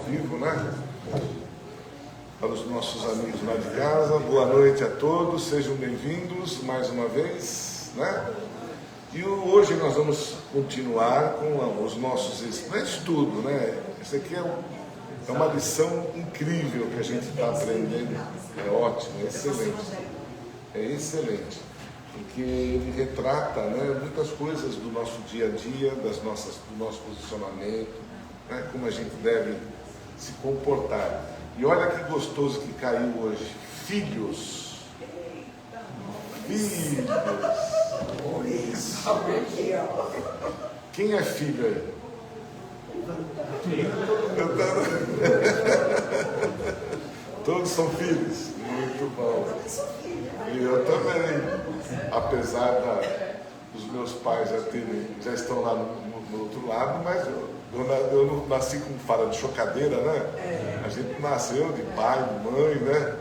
vivo, né? Para os nossos amigos lá de casa, boa noite a todos, sejam bem-vindos mais uma vez, né? E hoje nós vamos continuar com os nossos estudos, né? Isso aqui é uma lição incrível que a gente está aprendendo, é ótimo, é excelente, porque ele retrata, né, muitas coisas do nosso dia a dia, do nosso posicionamento, né, como a gente deve se comportar. E olha que gostoso que caiu hoje, filhos. Quem é filho aí? Todos são filhos? Muito bom. E eu também. Apesar dos meus pais já estão lá no outro lado, mas eu não nasci com fala de chocadeira, né? A gente nasceu de pai, de mãe, né?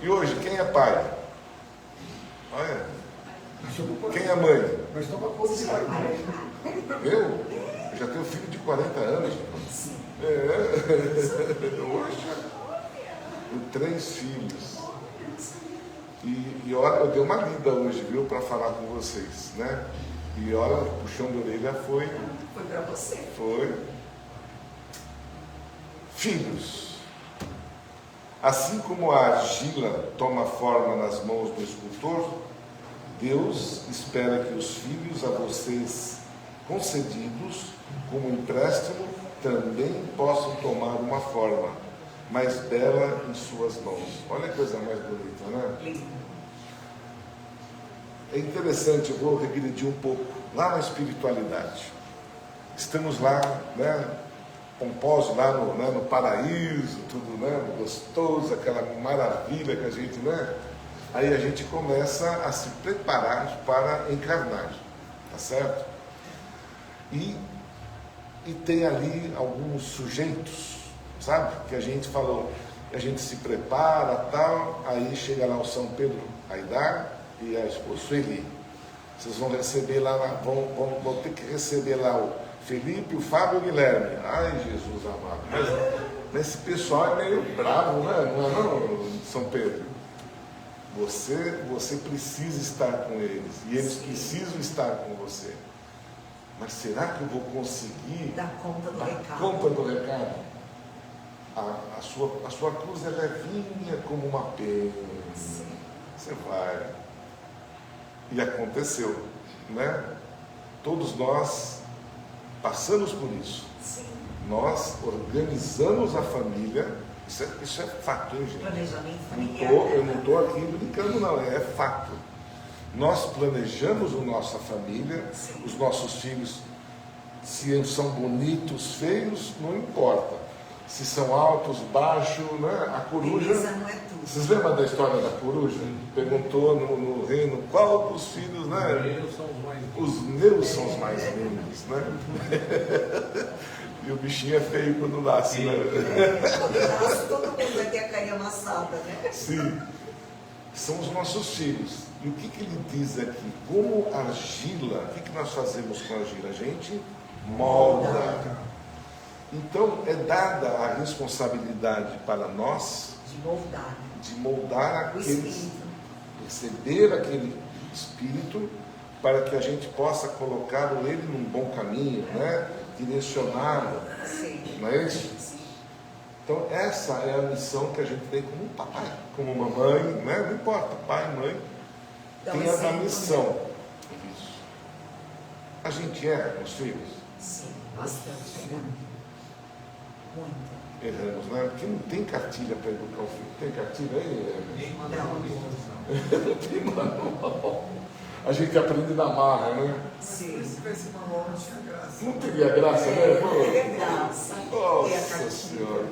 E hoje, quem é pai? Olha. Quem é mãe? Eu já tenho filho de 40 anos. Hoje, eu 3 filhos. E olha, eu dei uma lida hoje, viu, para falar com vocês, né? E olha, o puxão de orelha foi para você. Foi. Filhos. Assim como a argila toma forma nas mãos do escultor, Deus espera que os filhos a vocês concedidos como empréstimo também possam tomar uma forma mais bela em suas mãos. Olha a coisa mais bonita, né? É interessante, eu vou regredir um pouco lá na espiritualidade. Estamos lá, né, pomposos lá no paraíso, tudo, né, gostoso, aquela maravilha que a gente, né? Aí a gente começa a se preparar para encarnar, tá certo? E tem ali alguns sujeitos, sabe? Que a gente falou, a gente se prepara, tal, aí chega lá o São Pedro Aidar e a esposa Sueli. Vocês vão receber lá, vão ter que receber lá o Felipe, o Fábio e o Guilherme. Ai, Jesus amado. Mas esse pessoal é meio bravo, né? Não é não, São Pedro? Você precisa estar com eles e eles precisam estar com você. Mas será que eu vou conseguir dar conta do recado? A sua cruz é levinha como uma pena. Você vai. E aconteceu, né? Todos nós passamos por isso. Sim. Nós organizamos a família. Isso é fato, hein, gente? Planejamento familiar. Eu não estou aqui brincando, não, é fato. Nós planejamos a nossa família, sim, os nossos filhos, se são bonitos, feios, não importa. Se são altos, baixos, né? A coruja. Não é tudo. Vocês lembram da história da coruja? Perguntou no reino qual dos filhos, né? Os meus são os mais lindos, né? E o bichinho é feio quando nasce, né? Quando nasce, todo mundo vai ter a carinha amassada, né? Sim. São os nossos filhos. E o que ele diz aqui? Como argila, o que nós fazemos com a argila? A gente molda. Então, é dada a responsabilidade para nós de moldar receber aquele espírito para que a gente possa colocar ele num bom caminho, né? Direcionado, não é isso? Então essa é a missão que a gente tem como papai, como mamãe, né? Não importa, pai, mãe, tem essa missão. Isso. A gente erra com os filhos? Sim, bastante. Muito. Erramos, né? Porque não tem cartilha para educar o filho. Tem cartilha aí? Não tem manual. A gente aprende na marra, né? Sim. Se tivesse manual, não tinha graça. Não teria graça, né? Não teria graça. Nossa Senhora.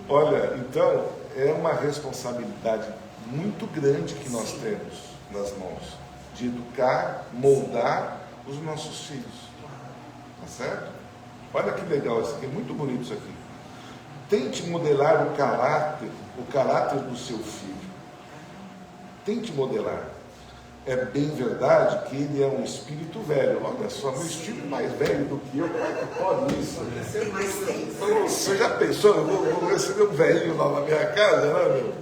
Olha, então, é uma responsabilidade muito grande que nós temos nas mãos de educar, moldar os nossos filhos. Tá certo? Olha que legal isso aqui, é muito bonito isso aqui. Tente modelar o caráter do seu filho. Tente modelar. é bem verdade que ele é um espírito velho. Olha só, meu espírito mais velho do que eu, como é que pode isso? Tem mais tempo. Então, você já pensou, eu vou receber um velhinho lá na minha casa, né, meu?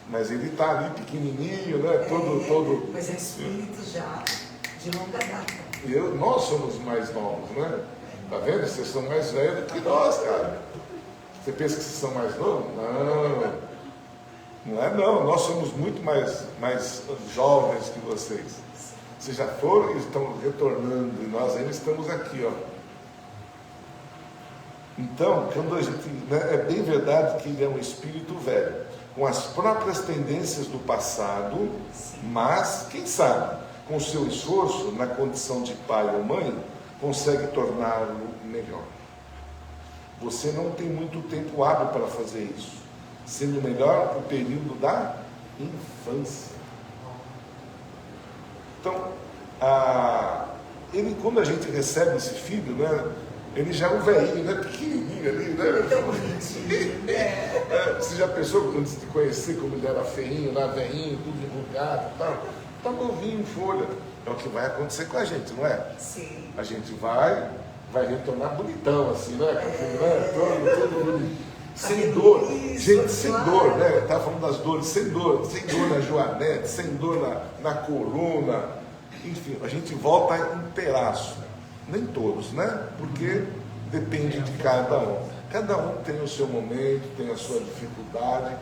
Mas ele está ali pequenininho, né? Todo. Mas é espírito já de longa data. Nós somos mais novos, né? Tá vendo? Vocês são mais velhos que nós, cara. Você pensa que vocês são mais novos? Não. Não é não, nós somos muito mais jovens que vocês. Vocês já foram e estão retornando, e nós ainda estamos aqui, ó. Então, quando a gente, né, é bem verdade que ele é um espírito velho, com as próprias tendências do passado, mas, quem sabe, com o seu esforço, na condição de pai ou mãe, consegue torná-lo melhor. Você não tem muito tempo hábil para fazer isso, sendo melhor o período da infância. Então, quando a gente recebe esse filho, né, ele já é um velhinho, né, pequenininho ali, né? Tão bonitinho. Você já pensou, antes de conhecer, como ele era feinho, lá velhinho, tudo enrugado e tal? Tá novinho em folha. É o que vai acontecer com a gente, não é? Sim. A gente vai retornar bonitão, assim, né? Todo bonito. Sem dor, gente, sem dor, né? Eu estava falando das dores, sem dor na joanete, sem dor na coluna, enfim, a gente volta inteiraço. Nem todos, né? Porque depende de cada um. Cada um tem o seu momento, tem a sua dificuldade.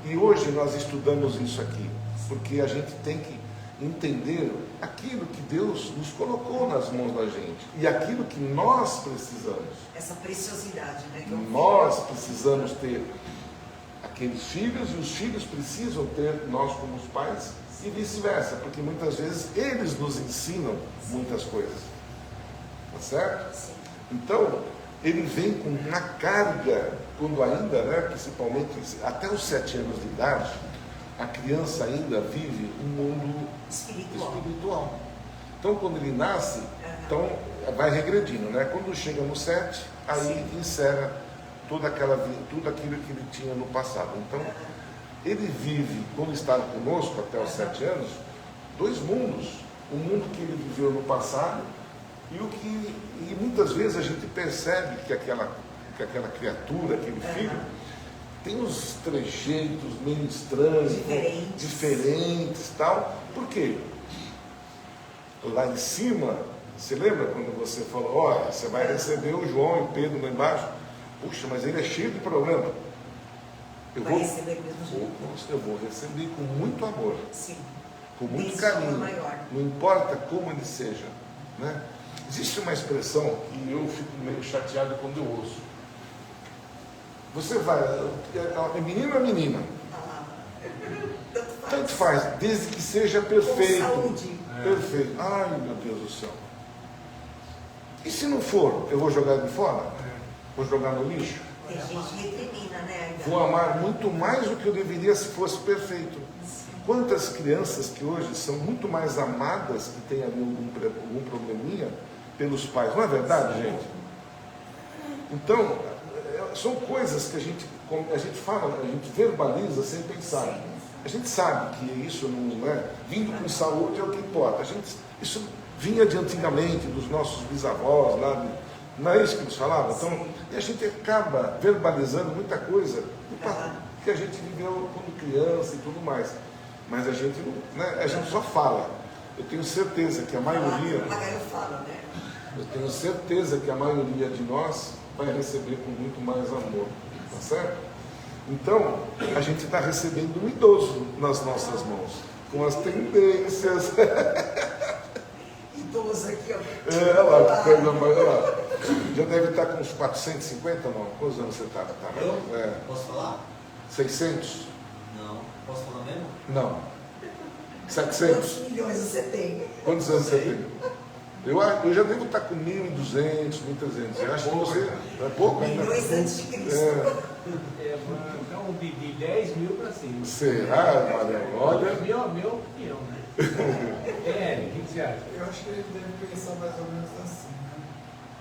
E hoje nós estudamos isso aqui, porque a gente tem que entender aquilo que Deus nos colocou nas mãos da gente e aquilo que nós precisamos. Essa preciosidade, né? Nós precisamos ter aqueles filhos e os filhos precisam ter nós como os pais e vice-versa, porque muitas vezes eles nos ensinam muitas coisas. Tá certo? Sim. Então, ele vem com uma carga, quando ainda, né, principalmente até os 7 anos de idade, a criança ainda vive um mundo espiritual. Então, quando ele nasce, então, vai regredindo, né? Quando chega no 7, aí encerra tudo aquilo que ele tinha no passado. Então, ele vive, quando está conosco até os 7 anos, 2 mundos. O mundo que ele viveu no passado e muitas vezes a gente percebe que aquela criatura, aquele filho, tem uns trejeitos meio estranhos, diferentes tal. Por quê? Lá em cima, você lembra quando você falou, olha, você vai receber o João e o Pedro lá embaixo? Puxa, mas ele é cheio de problema. Eu vou receber com muito amor, sim, com muito carinho, não importa como ele seja, né? Existe uma expressão que eu fico meio chateado quando eu ouço. Você vai, é menino ou menina? Tanto faz, desde que seja perfeito. Com saúde. Perfeito. Ai, meu Deus do céu. E se não for, eu vou jogar ele fora? Vou jogar no lixo? Tem gente que recrimina, né? Vou amar muito mais do que eu deveria se fosse perfeito. Quantas crianças que hoje são muito mais amadas, que têm ali algum probleminha, pelos pais, não é verdade, gente? Então, são coisas que a gente fala, a gente verbaliza sem pensar. A gente sabe que isso não é, vindo com saúde é o que importa. Isso vinha de antigamente, dos nossos bisavós, lá, não é isso que eles falavam? Então, e a gente acaba verbalizando muita coisa que a gente viveu quando criança e tudo mais. Mas a gente não, né? A gente só fala. Eu tenho certeza que a maioria. Eu tenho certeza que a maioria de nós vai receber com muito mais amor, tá certo? Então, a gente está recebendo um idoso nas nossas mãos, com as tendências. Idoso aqui, ó. Olha lá, que coisa mais. Olha lá. Já deve estar com uns 450, não? Quantos anos você está? Eu? Posso falar? 600? Não. Posso falar mesmo? Não. 700? Quantos milhões você tem? Quantos anos você tem? Eu já devo estar com 1.200, 1.300. Eu acho que você é pouco ainda. Milhões antes de Cristo. Então, de 10 mil para cima. Será, Marião? Olha. Minha opinião, né? O que você acha? Eu acho que ele deve pensar mais ou menos assim, né?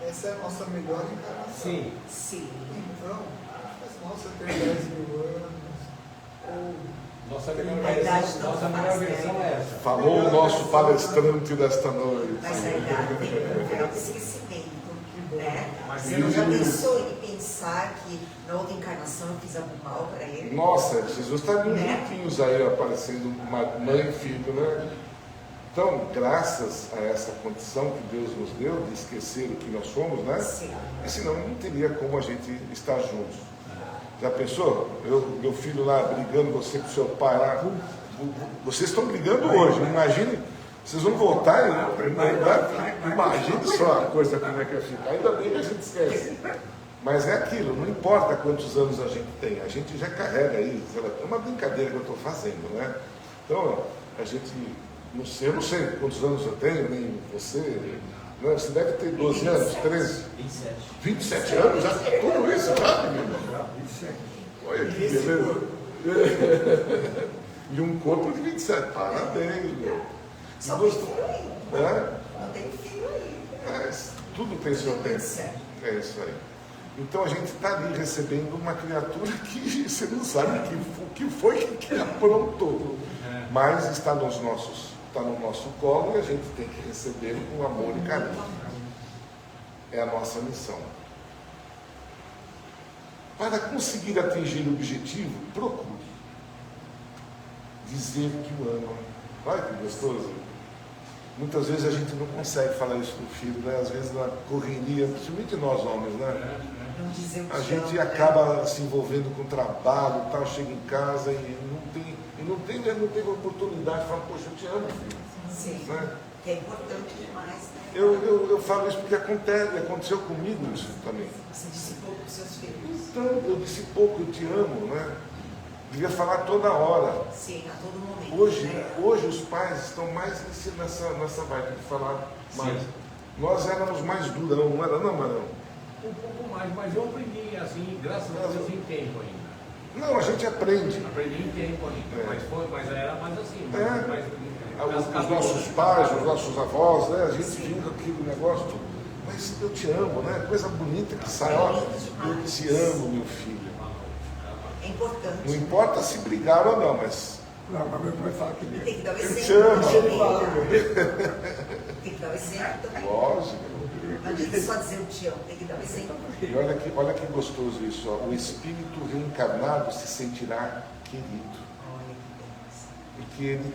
Essa é a nossa melhor encarnação. Sim. Então, mas nossa, ter 10 mil anos, ou Nossa melhor A idade versão, não nossa faz, melhor né? versão é essa. Falou o nosso palestrante desta noite. Mas a idade tem um grau de esquecimento, né? Mas Você não já isso. pensou em pensar que na outra encarnação eu fiz algum mal para ele? Nossa, Jesus está de uns Né? juntinhos aí, aparecendo mãe e filho, né? Então, graças a essa condição que Deus nos deu de esquecer o que nós somos, né? Sim. E senão não teria como a gente estar juntos. Já pensou? Meu filho lá brigando, você com seu pai lá. Vocês estão brigando hoje, imagine, vocês vão voltar e imagine só a coisa como é que fica. Ainda bem que a gente esquece. Mas é aquilo, não importa quantos anos a gente tem, a gente já carrega aí, sei lá, é uma brincadeira que eu estou fazendo, né? Então, a gente, não sei, eu não sei quantos anos eu tenho, nem você, né? Você deve ter 12 anos, 13, 27. 27 anos, já tudo isso, já, menino? Olha que beleza. E um corpo de 27, parabéns, meu. Só tem filho aí. É? Não tem filho aí. Mas tudo tem seu tempo. É isso aí. Então a gente está ali recebendo uma criatura que você não sabe o que foi que aprontou. Mas está no nosso colo e a gente tem que receber com amor e carinho. É a nossa missão. Para conseguir atingir o objetivo, procure dizer que o ama. Olha que gostoso. Muitas vezes a gente não consegue falar isso para o filho, né? Às vezes na correria, principalmente nós homens, né? Não dizer o A que gente ama, acaba se envolvendo com trabalho, tal, chega em casa e não tem oportunidade de falar, poxa, eu te amo, filho. Sim, Né? que é importante demais, né? Eu falo isso porque aconteceu comigo isso também. Você disse pouco para os seus filhos. Então, eu disse pouco, eu te amo, né? Devia falar toda hora. Sim, a todo momento. Hoje, né? hoje os pais estão mais nessa vibe de falar mais. Sim. Nós éramos mais durão, não era não, Marão? Um pouco mais, mas eu aprendi assim, graças a Deus, em tempo ainda. Não, a gente aprende. Aprendi em tempo ainda, É. mas era mais assim. É. Mais, Os nossos pais, os nossos avós, né? A gente viu aquele negócio, tudo. Mas eu te amo, né? Coisa bonita que sai, ó, eu te amo, meu filho. É importante. Não importa se brigaram ou não, mas Não, mas meu pai fala que E tem que dar o eu te exemplo. amo. também, tem que dar o exemplo também. Lógico. Não adianta só dizer eu te amo, tem que dar o exemplo. E olha que gostoso isso, ó. O espírito reencarnado se sentirá querido. Olha que delícia. Porque ele,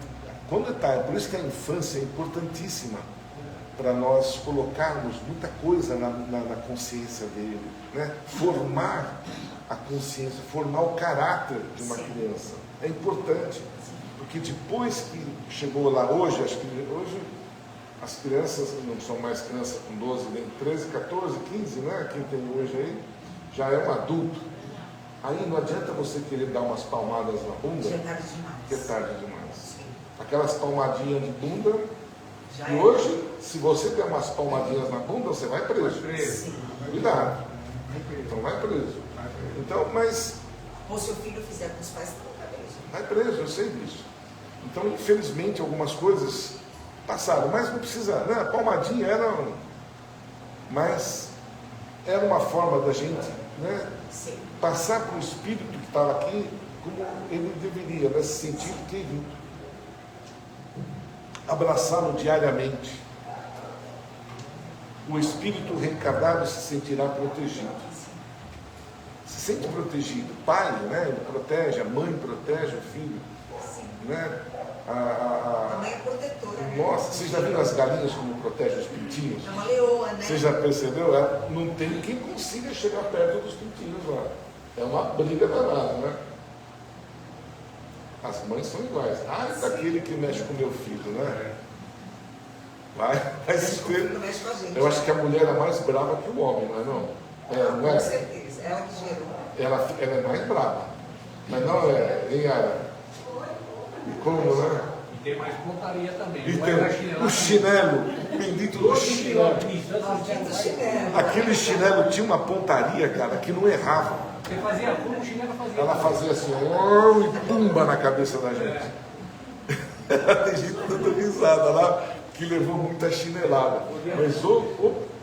quando está, por isso que a infância é importantíssima para nós colocarmos muita coisa na consciência dele, né? Formar a consciência, formar o caráter de uma Sim. criança. É importante, porque depois que chegou lá hoje, acho que hoje as crianças não são mais crianças com 12, nem 13, 14, 15, né? Quem tem hoje aí já é um adulto. Aí não adianta você querer dar umas palmadas na bunda, Já é tarde demais. que é tarde demais. Sim. Aquelas palmadinhas de bunda, Já e é. hoje, se você der umas palmadinhas na bunda, você vai preso. Sim. Cuidado. Então vai preso. Então, mas Ou se o filho fizer com os pais, não vai mesmo. vai preso, eu sei disso. Então, infelizmente, algumas coisas passaram, mas não precisa, né? A palmadinha era, mas era uma forma da gente, né? Sim. Passar para o espírito que estava aqui como ele deveria, né? Se sentir querido. Abraçá-lo diariamente. O espírito reencarnado se sentirá protegido. Se sente protegido. Pai, né? Ele protege, a mãe protege o filho. Sim. Né? A mãe é protetora. Né? Nossa, vocês já viram as galinhas como protegem os pintinhos? É uma leoa, né? Você já percebeu? Não tem quem consiga chegar perto dos pintinhos lá. É uma briga danada, né? As mães são iguais. Ah, daquele que mexe com meu filho, né? Vai Mexe com o filho, ser. não mexe com a gente. Eu acho que a mulher é mais brava que o homem, não é não? É, não Com é? certeza. Ela que gerou. Ela é mais brava. Mas não é, nem a. E como, né? E tem mais pontaria também. E Não é da tem chinelada. o chinelo, bendito do chinelo. Maldito chinelo. Aquele chinelo tinha uma pontaria, cara, que não errava. Você fazia como o chinelo fazia. Ela fazia assim, ó, e pumba na cabeça da gente. Tem gente dando risada lá, que levou muita chinelada. Mas ô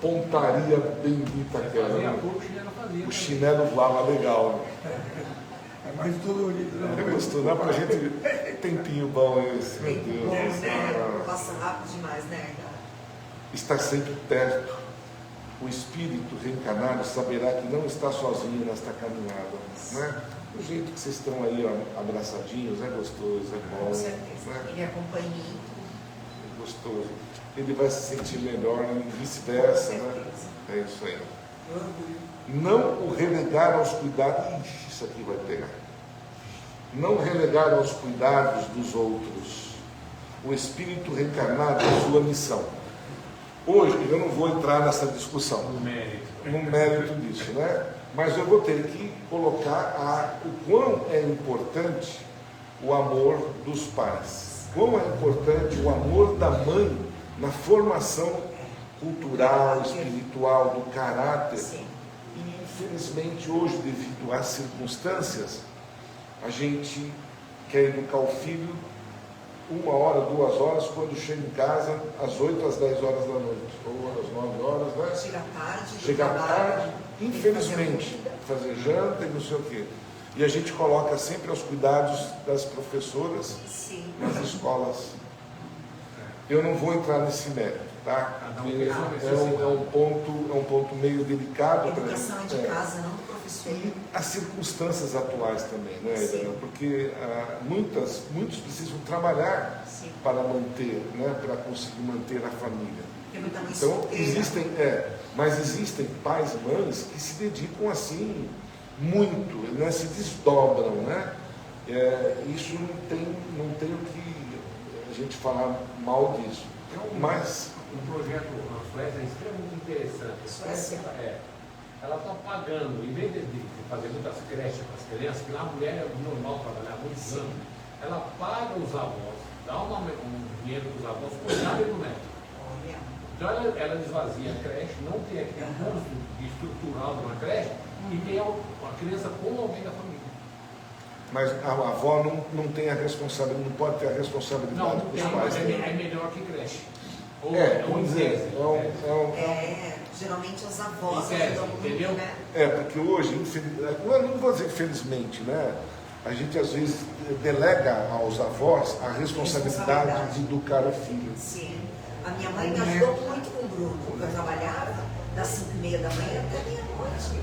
pontaria bendita aquela. Fazia Né? como o chinelo fazia. O chinelo voava legal. Né? É mais dolorido, né? É gostoso, né? Pra gente. Tempinho bom esse, meu Tempo Deus. bom, né? Ah, Passa rápido demais, né? estar sempre perto. O espírito reencarnado saberá que não está sozinho nesta caminhada, né? O jeito que vocês estão aí, ó, abraçadinhos, é gostoso, é bom, Com certeza. né? Ele acompanha em É gostoso. Ele vai se sentir melhor e vice-versa, né? É isso aí. Não o relegar aos cuidados. Ixi, isso aqui vai pegar. Não relegar aos cuidados dos outros. O espírito reencarnado é sua missão. Hoje eu não vou entrar nessa discussão, no mérito disso, né? Mas eu vou ter que colocar o quão é importante o amor dos pais, quão é importante o amor da mãe na formação cultural, espiritual, do caráter. Sim. E infelizmente hoje, devido às circunstâncias, a gente quer educar o filho 1 hora, 2 horas, quando chega em casa, às 8 às 10 horas da noite, ou às 9 horas, né? Chega tarde. Chega tarde, infelizmente, fazer janta e não sei o quê. E a gente coloca sempre aos cuidados das professoras Sim. nas escolas. Eu não vou entrar nesse mérito, tá? É um ponto meio delicado para a Educação é gente. de casa, não do professor. E as circunstâncias atuais também, né, Helena? Porque muitos precisam trabalhar Sim. para manter, né, para conseguir manter a família. Tem muita mãe Então, solteira. mas existem pais e mães que se dedicam assim muito, né, se desdobram, né? Isso não tem o que a gente falar mal disso. Mas um projeto na Suécia é extremamente interessante. Suécia? Ela está pagando, em vez de fazer muitas creches para as crianças, que lá a mulher é normal trabalhar muitos anos, ela paga os avós, dá um dinheiro para os avós, cuidar do neto. Olha. Então ela esvazia a creche, não tem aquele custo estrutural de uma creche, e tem a criança com alguém da família. Mas a avó não tem a responsabilidade, não pode ter a responsabilidade Não dos tem, pais. mas Né? é melhor que creche. Ou Vamos dizer, Geralmente os avós Entende, ajudam muito, entendeu? né? porque hoje, não vou dizer infelizmente, né? A gente às vezes delega aos avós a responsabilidade de educar o filho. Sim. A minha mãe me ajudou muito com o Bruno. Eu trabalhava das 5h30 da manhã até meia-noite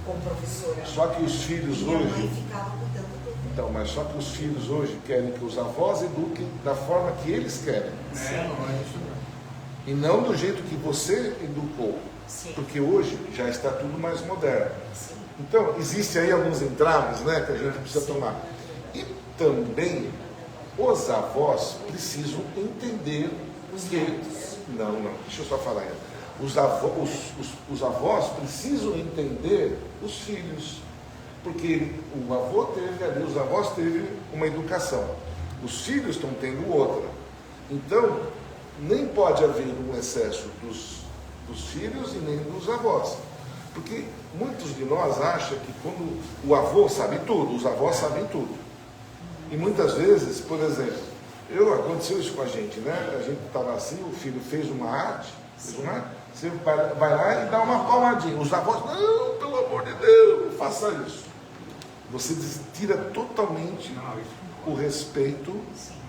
como professora. Só que os filhos Minha hoje. mãe ficava cuidando do Bruno. Então, mas só que os filhos hoje querem que os avós eduquem da forma que eles querem. Não é isso não. E não do jeito que você educou. Sim. Porque hoje já está tudo mais moderno. Sim. Então, existem aí alguns entraves, né, que a gente precisa tomar. E também os avós precisam entender que... Não, deixa eu só falar ainda. Os avós precisam entender os filhos. Porque o avô teve ali, os avós teve uma educação. Os filhos estão tendo outra. Então, nem pode haver um excesso dos filhos e nem dos avós. Porque muitos de nós acham que quando o avô sabe tudo, os avós sabem tudo. E muitas vezes, por exemplo, aconteceu isso com a gente, né? A gente estava assim, o filho fez uma arte, você vai lá e dá uma palmadinha. Os avós, não, pelo amor de Deus, não faça isso. Você tira totalmente o respeito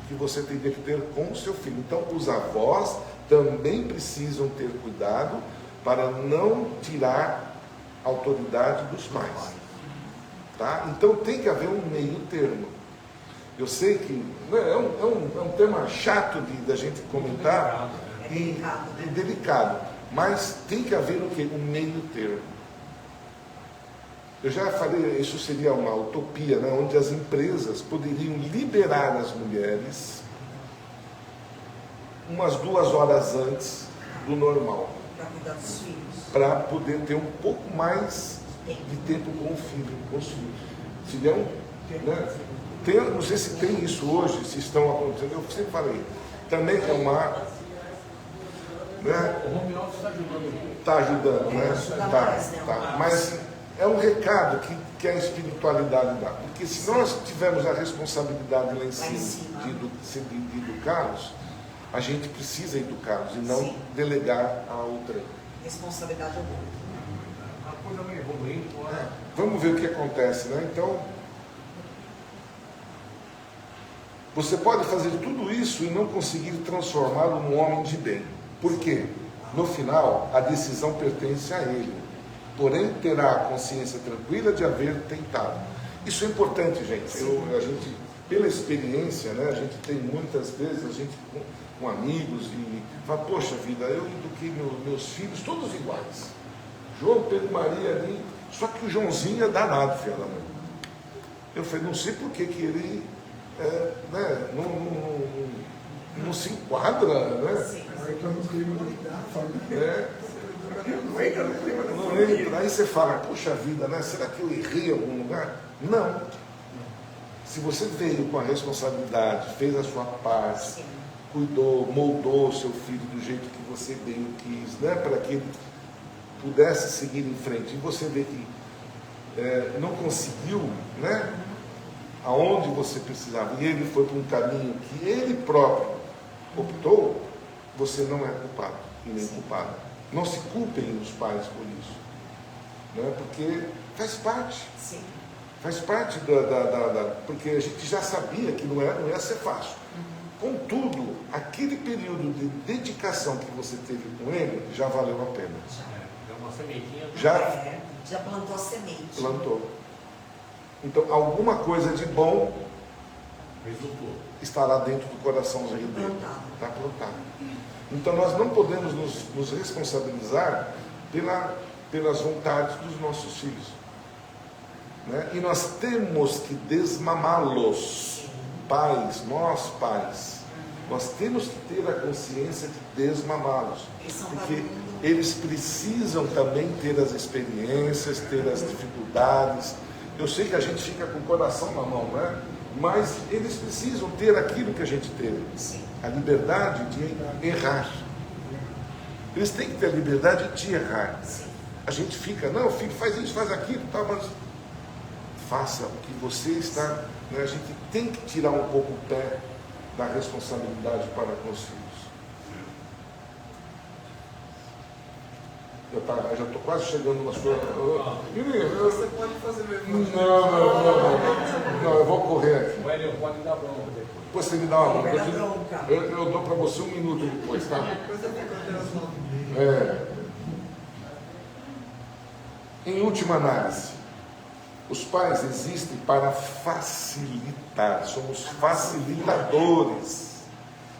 que você teria que ter com o seu filho. Então, os avós também precisam ter cuidado para não tirar a autoridade dos pais. Tá? Então, tem que haver um meio termo. Eu sei que é um tema chato da gente comentar. É delicado, né? É delicado. Mas tem que haver o quê? Um meio termo. Eu já falei, isso seria uma utopia, né, onde as empresas poderiam liberar as mulheres umas 2 horas antes do normal, Para cuidar dos filhos. para poder ter um pouco mais de tempo com o filho, com os filhos. Seria né, não sei se tem isso hoje, se estão acontecendo, eu sempre falei, também é uma... Né, O home office está ajudando. está ajudando, né? Ajuda mais, né? Mas é um recado que a espiritualidade dá. Porque se nós tivermos a responsabilidade lá em cima de educá-los, a gente precisa educá-los e não delegar a outra. Responsabilidade é boa. A coisa vai evoluindo. Vamos ver o que acontece, né? Então, Você pode fazer tudo isso e não conseguir transformá-lo num homem de bem. Por quê? No final, a decisão pertence a ele. Porém, terá a consciência tranquila de haver tentado. Isso é importante, gente. A gente, pela experiência, né, a gente tem muitas vezes, a gente com amigos, e fala, poxa vida, eu eduquei meus filhos todos iguais. João, Pedro, Maria ali, só que o Joãozinho é danado, filha da mãe. Eu falei, não sei por que ele né, não se enquadra, né? Sim. Não entra. Aí você fala, puxa vida, né? Será que eu errei em algum lugar? Não. Se você veio com a responsabilidade, fez a sua parte, Sim. cuidou, moldou o seu filho do jeito que você bem o quis, né? Para que ele pudesse seguir em frente, e você vê que não conseguiu, né? Aonde você precisava, e ele foi para um caminho que ele próprio optou, você não é culpado e nem culpada. Não se culpem os pais por isso, né? Porque faz parte. Sim. Faz parte porque a gente já sabia que não ia ser fácil. Contudo, aquele período de dedicação que você teve com ele já valeu a pena. É uma sementinha. Já plantou a semente. Plantou. Então, alguma coisa de bom Resultou. estará dentro do coraçãozinho dele. Está plantado. Então, nós não podemos nos responsabilizar pelas vontades dos nossos filhos. Né? E nós temos que desmamá-los. Pais, nós pais, nós temos que ter a consciência de desmamá-los. Porque eles precisam também ter as experiências, ter as dificuldades. Eu sei que a gente fica com o coração na mão, né? Mas eles precisam ter aquilo que a gente teve. A liberdade de errar. Eles têm que ter a liberdade de errar. A gente fica, não, filho, faz isso, faz aquilo, tá, mas faça o que você está, né? A gente tem que tirar um pouco o pé da responsabilidade para com os filhos. Eu já estou quase chegando na sua... Você pode fazer mesmo. Não, eu vou correr aqui. O Hélio pode dar bronca depois. Depois você me dá uma bronca. Eu dou para você 1 minuto depois, tá? Depois eu fico até as 9h30. Em última análise, os pais existem para facilitar, somos facilitadores,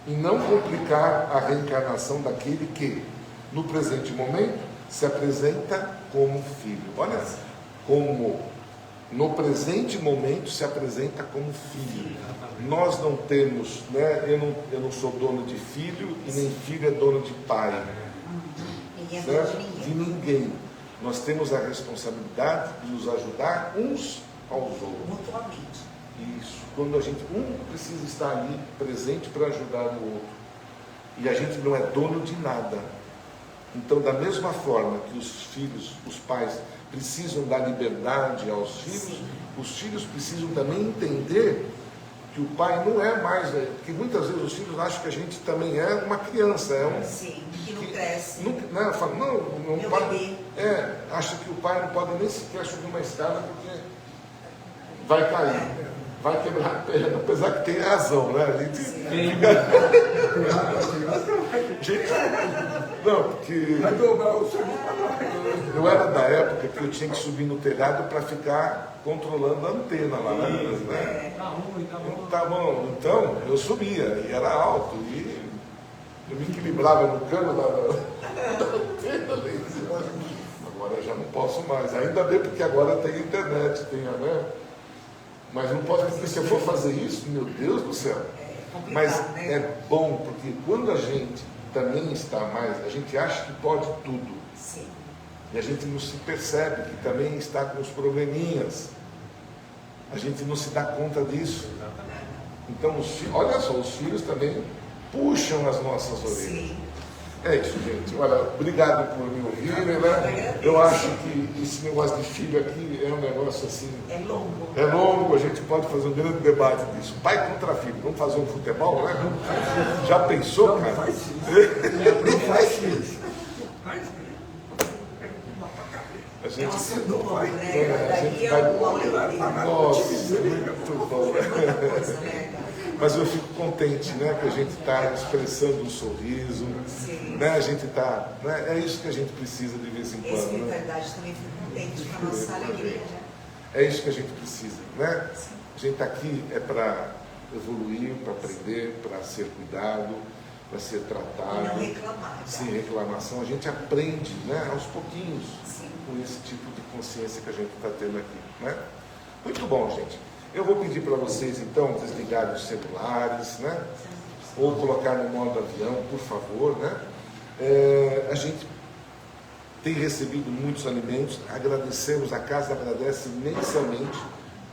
e não complicar a reencarnação daquele que, no presente momento, se apresenta como filho. Olha, como no presente momento se apresenta como filho. Nós não temos, né? Eu não sou dono de filho e nem filho é dono de pai. Ninguém é Certo? dono de De ninguém. ninguém. Nós temos a responsabilidade de nos ajudar uns aos outros. Mutuamente. Isso. Quando a gente, precisa estar ali presente para ajudar o outro. E a gente não é dono de nada. Então, da mesma forma que os filhos, os pais, precisam dar liberdade aos filhos, Sim. os filhos precisam também entender que o pai não é mais, né? Porque muitas vezes os filhos acham que a gente também é uma criança, Sim, que não cresce. Não, fala, não Meu pai, bebê. acha que o pai não pode nem sequer subir uma escada porque vai cair, vai quebrar a perna, apesar que tem razão, né? A gente não, porque Vai dobrar o serviço para nós. eu era da época que eu tinha que subir no telhado para ficar controlando a antena lá, né? Tá ruim, tá bom. Tá bom, então eu subia e era alto e eu me equilibrava no cano da antena ali. Agora já não posso mais, ainda bem porque agora tem internet, tem, né? Mas não posso, porque se eu for fazer isso, meu Deus do céu. Mas né? é bom, porque quando a gente também está mais, a gente acha que pode tudo. Sim. E a gente não se percebe que também está com os probleminhas. A gente não se dá conta disso. Então, olha só, os filhos também puxam as nossas orelhas. Sim. É isso, gente. Olha, obrigado por me ouvirem, né? Eu acho que esse negócio de filho aqui é um negócio assim... É longo. É longo, a gente pode fazer um grande debate disso. Pai contra filho. Vamos fazer um futebol, né? Já pensou, cara? Não faz isso. A É um gente... assunto longo, a né? gente Daí é vai... uma hora e meia. Nossa, muito bom. Muita coisa, né, cara? Mas eu fico contente, né, que a gente está expressando um sorriso, né, a gente está, né, é isso que a gente precisa de vez em quando. Espiritualidade também fico contente com a nossa alegria. É isso que a gente precisa, né? A gente está aqui para evoluir, para aprender, para ser cuidado, para ser tratado. E não reclamar. Sem reclamação, a gente aprende, né, aos pouquinhos, Sim. com esse tipo de consciência que a gente está tendo aqui, né? Muito bom, gente. Eu vou pedir para vocês, então, desligarem os celulares, né? Ou colocar no modo avião, por favor, né? A gente tem recebido muitos alimentos, agradecemos, a casa agradece imensamente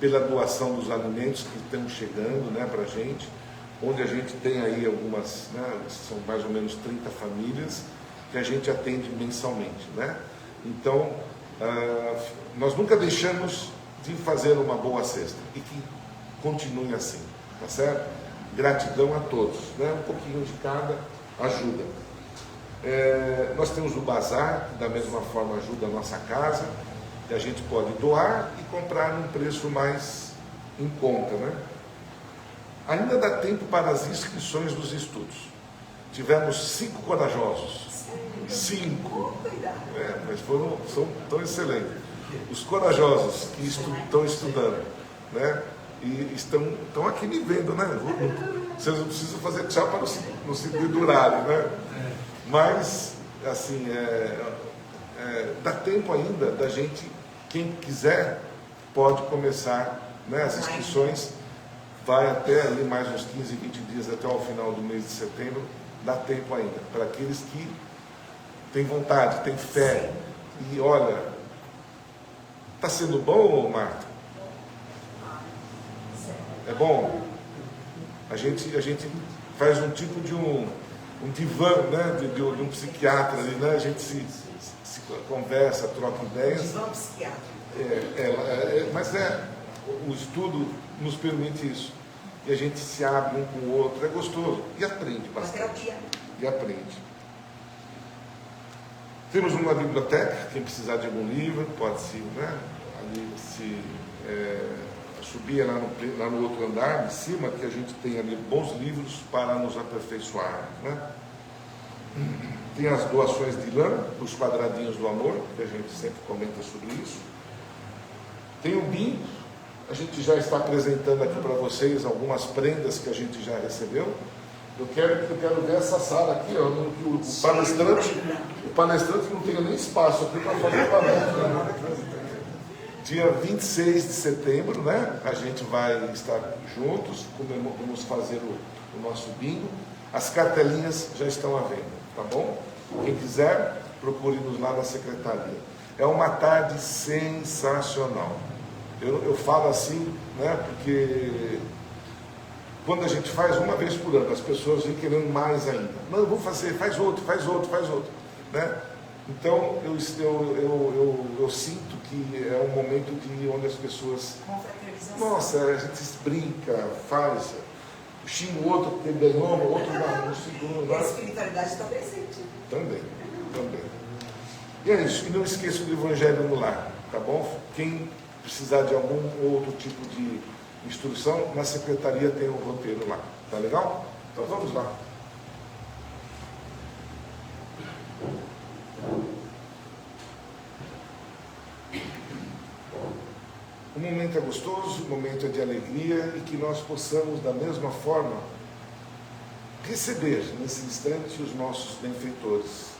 pela doação dos alimentos que estão chegando, né, para a gente, onde a gente tem aí algumas, né, são mais ou menos 30 famílias que a gente atende mensalmente, né? Então, nós nunca deixamos de fazer uma boa cesta e que continue assim, tá certo? Gratidão a todos, né? Um pouquinho de cada ajuda. Nós temos o bazar, que da mesma forma ajuda a nossa casa, que a gente pode doar e comprar num preço mais em conta, né? Ainda dá tempo para as inscrições dos estudos. Tivemos 5 corajosos. 5. Mas são tão excelentes. Os corajosos que estão estudando, né? E estão aqui me vendo, né? Vocês não precisam fazer tchau para não se pendurarem, né? Mas, assim, dá tempo ainda da gente, quem quiser, pode começar, né? As inscrições vai até ali mais uns 15, 20 dias, até o final do mês de setembro, dá tempo ainda, para aqueles que têm vontade, têm fé. E olha, está sendo bom, Marta? É bom? A gente faz um tipo de um divã, né, de um psiquiatra ali, né? A gente se conversa, troca ideias. Divã psiquiátrico. Mas o estudo nos permite isso. E a gente se abre um com o outro, é gostoso. E aprende bastante. E aprende. Temos uma biblioteca, quem precisar de algum livro, pode subir lá no outro andar, de cima, que a gente tem ali bons livros para nos aperfeiçoar, né? Tem as doações de lã, os quadradinhos do amor, que a gente sempre comenta sobre isso. Tem o bingo, a gente já está apresentando aqui para vocês algumas prendas que a gente já recebeu. Eu quero ver essa sala aqui, ó, o palestrante não tem nem espaço aqui para fazer palestra. Dia 26 de setembro, né? A gente vai estar juntos, vamos fazer o nosso bingo. As cartelinhas já estão à venda, tá bom? Quem quiser, procure-nos lá na secretaria. É uma tarde sensacional. Eu falo assim, né? Porque quando a gente faz uma vez por ano, as pessoas vêm querendo mais ainda. Não, eu vou fazer, faz outro, né? Então, eu sinto que é um momento onde as pessoas... Nossa, a gente brinca, faz, xinga o outro porque ganhou, o outro não segura. A espiritualidade está presente. Também. E é isso, e não esqueça do Evangelho no Lar, tá bom? Quem precisar de algum outro tipo de instrução, na secretaria tem um roteiro lá, tá legal? Então vamos lá. O momento é gostoso, o momento é de alegria, e que nós possamos, da mesma forma, receber nesse instante os nossos benfeitores,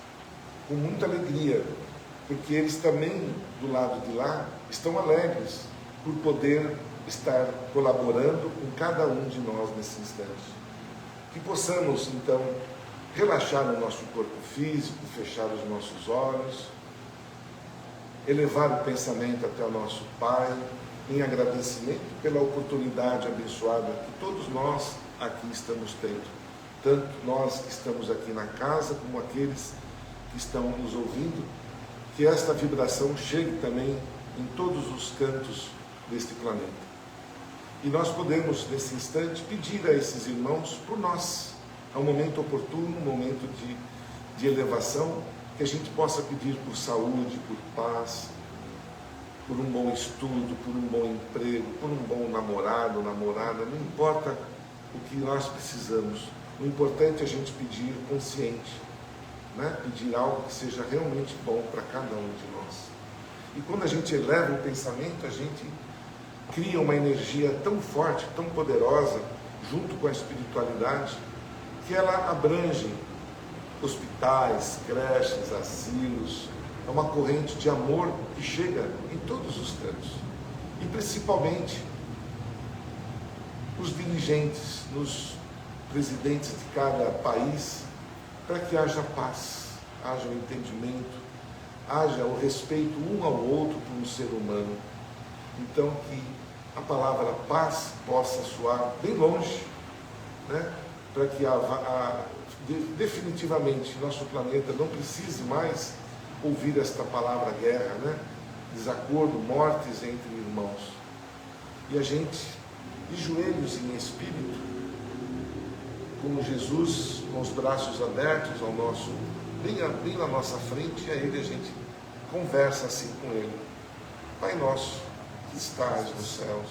com muita alegria, porque eles também, do lado de lá, estão alegres por poder estar colaborando com cada um de nós nesse instante. Que possamos, então, relaxar o nosso corpo físico, fechar os nossos olhos, elevar o pensamento até o nosso Pai, em agradecimento pela oportunidade abençoada que todos nós aqui estamos tendo, tanto nós que estamos aqui na casa, como aqueles que estão nos ouvindo, que esta vibração chegue também em todos os cantos deste planeta. E nós podemos, nesse instante, pedir a esses irmãos por nós. É um momento oportuno, um momento de elevação, que a gente possa pedir por saúde, por paz, por um bom estudo, por um bom emprego, por um bom namorado, namorada, não importa o que nós precisamos. O importante é a gente pedir consciente, né? Pedir algo que seja realmente bom para cada um de nós. E quando a gente eleva o pensamento, a gente cria uma energia tão forte, tão poderosa, junto com a espiritualidade, que ela abrange hospitais, creches, asilos. É uma corrente de amor que chega em todos os cantos. E principalmente os dirigentes, nos presidentes de cada país, para que haja paz, haja o entendimento, haja o respeito um ao outro por um ser humano. Então que a palavra paz possa soar bem longe, né? Para que definitivamente nosso planeta não precise mais ouvir esta palavra guerra, né? Desacordo, mortes entre irmãos. E a gente, de joelhos em espírito, como Jesus, com os braços abertos ao nosso, bem na nossa frente, e a Ele a gente conversa assim com Ele. Pai nosso, que estás nos céus,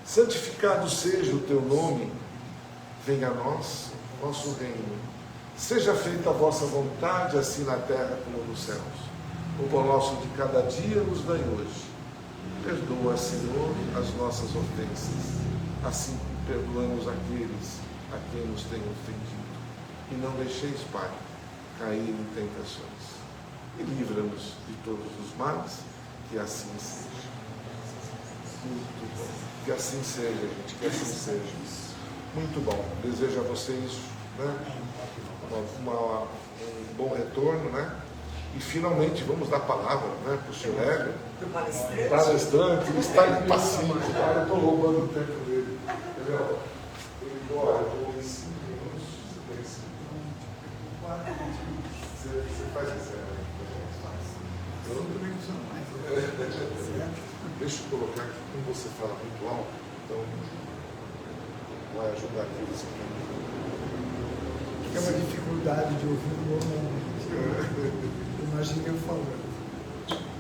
santificado seja o teu nome, venha a nós o vosso reino. Seja feita a vossa vontade, assim na terra como nos céus. O pão nosso de cada dia nos dai hoje. Perdoa, Senhor, as nossas ofensas, assim como perdoamos aqueles a quem nos têm ofendido. E não deixeis, Pai, cair em tentações. E livra-nos de todos os males, que assim seja. Muito bom. Que assim seja, gente, que assim seja. Muito bom. Desejo a vocês, né, um bom retorno, né? E finalmente vamos dar a palavra, né, para o senhor Hélio. Palestrante, ele está impaciente, cara, eu estou roubando o tempo dele. Entendeu? Ele bora, eu vou em 5 minutos, você tem 5 minutos. Você faz isso, né? Deixa eu colocar aqui, como você fala muito alto, então vai ajudar aqui nesse momento. É uma dificuldade de ouvir normalmente. Imagine eu falando.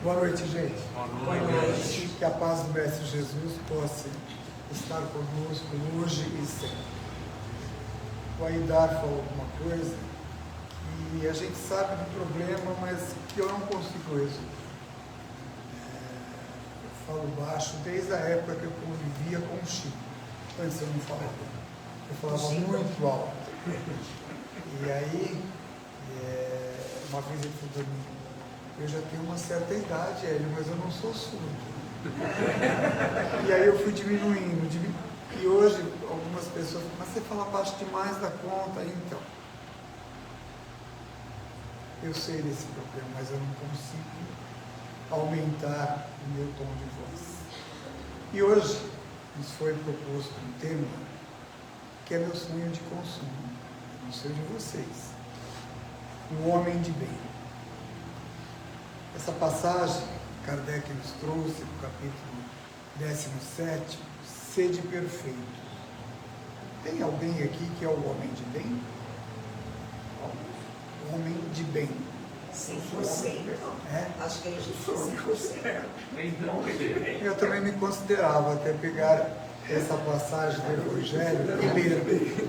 Boa noite, gente. Boa noite. Que a paz do Mestre Jesus possa estar conosco hoje e sempre. O Aidar falou alguma coisa que a gente sabe do problema, mas que eu não consigo resolver. Eu falo baixo desde a época que eu convivia com o Chico. Antes eu não falava. Eu falava muito alto. E aí, uma vez ele falou para mim, eu já tenho uma certa idade, Hélio, mas eu não sou surdo. E aí eu fui diminuindo. E hoje algumas pessoas falam, mas você fala baixo demais da conta, então. Eu sei desse problema, mas eu não consigo aumentar o meu tom de voz. E hoje nos foi proposto um tema que é meu sonho de consumo, não sei de vocês. O homem de bem. Essa passagem, Kardec nos trouxe no capítulo 17, sede perfeitos. Tem alguém aqui que é o homem de bem? O homem de bem. 100%. Acho que a gente foi 100%. Eu também me considerava até pegar essa passagem do Evangelho e ler.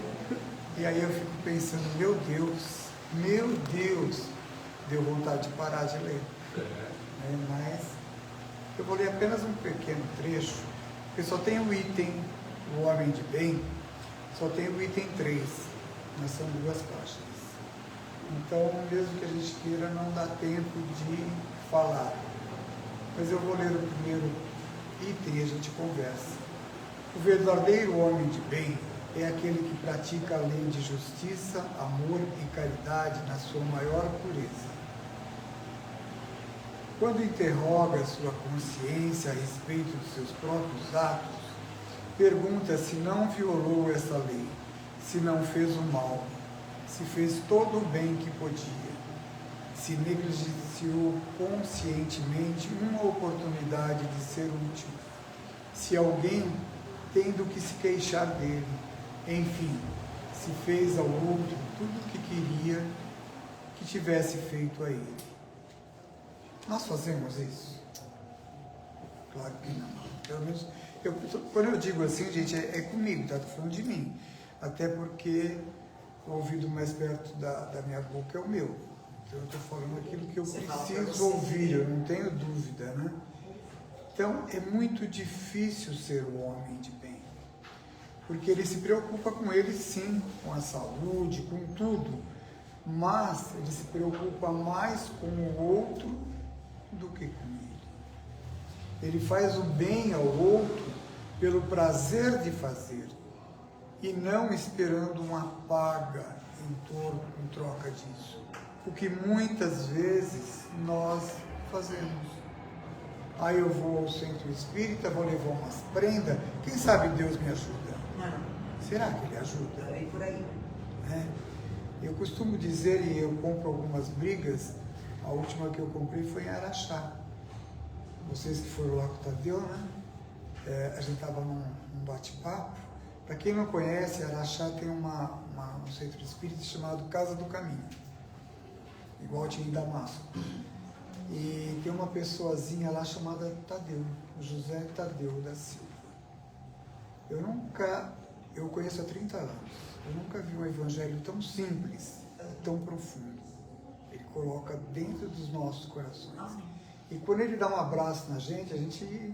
E aí eu fico pensando, meu Deus, deu vontade de parar de ler. Mas eu vou ler apenas um pequeno trecho, porque só tem o item, o homem de bem, só tem o item 3, mas são 2 páginas. Então, mesmo que a gente queira, não dá tempo de falar. Mas eu vou ler o primeiro item e a gente conversa. O verdadeiro homem de bem é aquele que pratica a lei de justiça, amor e caridade na sua maior pureza. Quando interroga sua consciência a respeito dos seus próprios atos, pergunta se não violou essa lei, se não fez o mal, se fez todo o bem que podia, se negligenciou conscientemente uma oportunidade de ser útil, se alguém tem do que se queixar dele, enfim, se fez ao outro tudo o que queria que tivesse feito a ele. Nós fazemos isso? Claro que não. Pelo menos, quando eu digo assim, gente, é comigo, tá? Estou falando de mim. Até porque o ouvido mais perto da minha boca é o meu. Então eu estou falando aquilo que eu preciso ouvir, eu não tenho dúvida, né? Então é muito difícil ser um homem de bem. Porque ele se preocupa com ele sim, com a saúde, com tudo. Mas ele se preocupa mais com o outro do que com ele. Ele faz o bem ao outro pelo prazer de fazer e não esperando uma paga em troca disso. O que muitas vezes nós fazemos. Aí eu vou ao centro espírita, vou levar umas prendas, quem sabe Deus me ajuda? Não. Será que Ele ajuda? Também por aí. Eu costumo dizer, e eu compro algumas brigas, a última que eu comprei foi em Araxá. Vocês que foram lá com o Tadeu, né? A gente estava num bate-papo. Para quem não conhece, Araxá tem um centro espírita chamado Casa do Caminho, igual tinha em Damasco. E tem uma pessoazinha lá chamada Tadeu, José Tadeu da Silva. Eu conheço há 30 anos, eu nunca vi um evangelho tão simples, tão profundo. Ele coloca dentro dos nossos corações. E quando ele dá um abraço na gente, a gente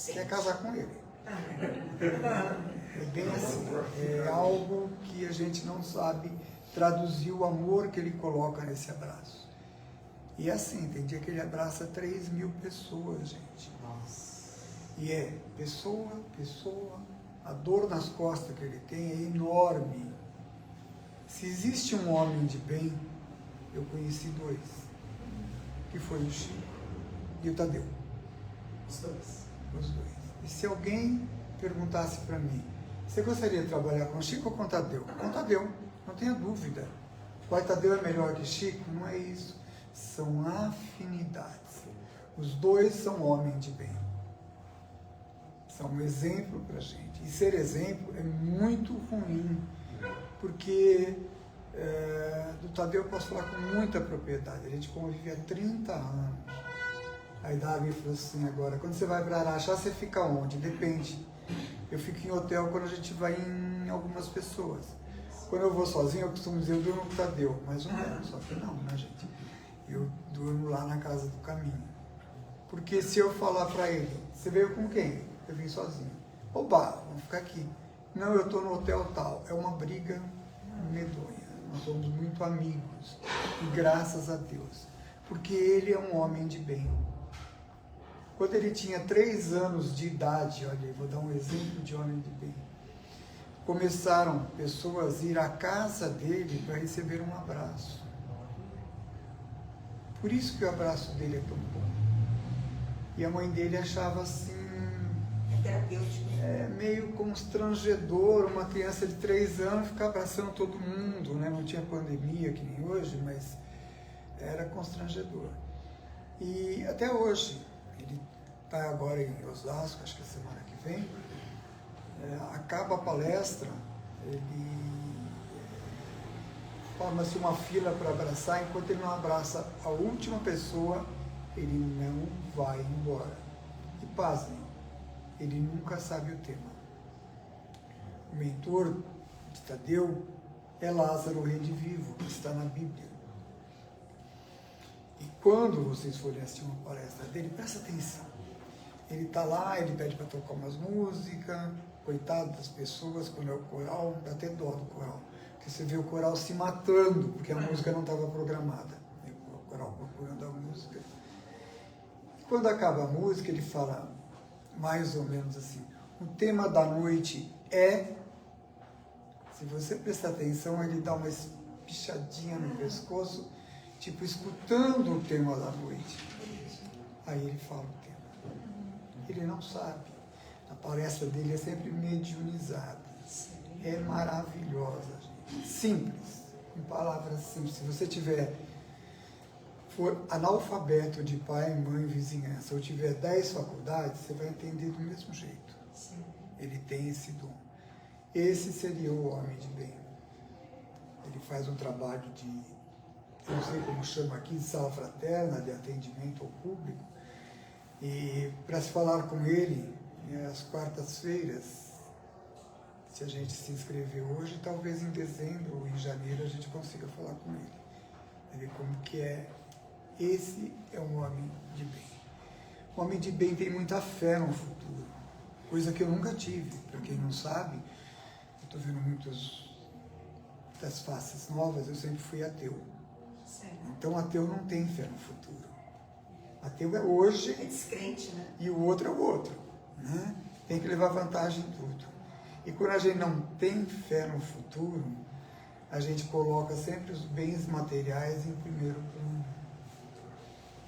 quer casar com ele. É bem assim, é algo que a gente não sabe traduzir o amor que ele coloca nesse abraço. E assim, tem dia que ele abraça 3.000 pessoas, gente. Nossa. E pessoa, a dor nas costas que ele tem é enorme. Se existe um homem de bem, eu conheci 2, que foi o Chico e o Tadeu. Os dois. Os 2. E se alguém perguntasse para mim, você gostaria de trabalhar com o Chico ou com o Tadeu? Com o Tadeu, não tenha dúvida. O Tadeu é melhor que Chico? Não é isso. São afinidades. Os 2 são homens de bem. São um exemplo para a gente. E ser exemplo é muito ruim, porque do Tadeu eu posso falar com muita propriedade. A gente convive há 30 anos. Aí Davi falou assim, agora, quando você vai para Araxá, você fica onde? Depende. Eu fico em hotel quando a gente vai em algumas pessoas. Quando eu vou sozinho, eu costumo dizer, eu durmo com o Tadeu, mais ou menos, só que não, né, gente? Eu durmo lá na Casa do Caminho. Porque se eu falar para ele, você veio com quem? Eu vim sozinho. Oba, vamos ficar aqui. Não, eu estou no hotel tal. É uma briga medonha. Nós somos muito amigos. E graças a Deus. Porque ele é um homem de bem. Quando ele tinha 3 anos de idade, olha, eu vou dar um exemplo de homem de bem. Começaram pessoas a ir à casa dele para receber um abraço. Por isso que o abraço dele é tão bom. E a mãe dele achava assim, terapêutico. Meio constrangedor, uma criança de 3 anos ficar abraçando todo mundo, né? Não tinha pandemia que nem hoje, mas era constrangedor. E até hoje, ele está agora em Osasco, acho que é semana que vem, acaba a palestra, ele forma-se uma fila para abraçar, enquanto ele não abraça a última pessoa, ele não vai embora. E pasmem, ele nunca sabe o tema. O mentor de Tadeu é Lázaro, o redivivo, que está na Bíblia. E quando vocês forem assistir uma palestra dele, presta atenção. Ele está lá, ele pede para tocar umas músicas, coitado das pessoas, quando é o coral, dá até dó do coral. Porque você vê o coral se matando, porque a música não estava programada. O coral procurando a música. E quando acaba a música, ele fala mais ou menos assim, o tema da noite é, se você prestar atenção, ele dá uma espichadinha no pescoço, tipo, escutando o tema da noite. Aí ele fala o tema. Ele não sabe. A palestra dele é sempre mediunizada. É maravilhosa, gente. Simples. Em palavras simples. Se você for analfabeto de pai, mãe, vizinhança, ou tiver 10 faculdades, você vai entender do mesmo jeito. Sim. Ele tem esse dom. Esse seria o homem de bem. Ele faz um trabalho de, eu não sei como chama aqui, de sala fraterna, de atendimento ao público. E para se falar com ele, às quartas-feiras, Se a gente se inscrever hoje, talvez em dezembro ou em janeiro a gente consiga falar com ele. Ver como que é. Esse é um homem de bem. O homem de bem tem muita fé no futuro, coisa que eu nunca tive. Para quem não sabe, eu estou vendo muitas das faces novas, eu sempre fui ateu. Sério. Então ateu não tem fé no futuro. Ateu é hoje É descrente, né? e o outro é o outro, né? Tem que levar vantagem em tudo. E quando a gente não tem fé no futuro, a gente coloca sempre os bens materiais em primeiro plano.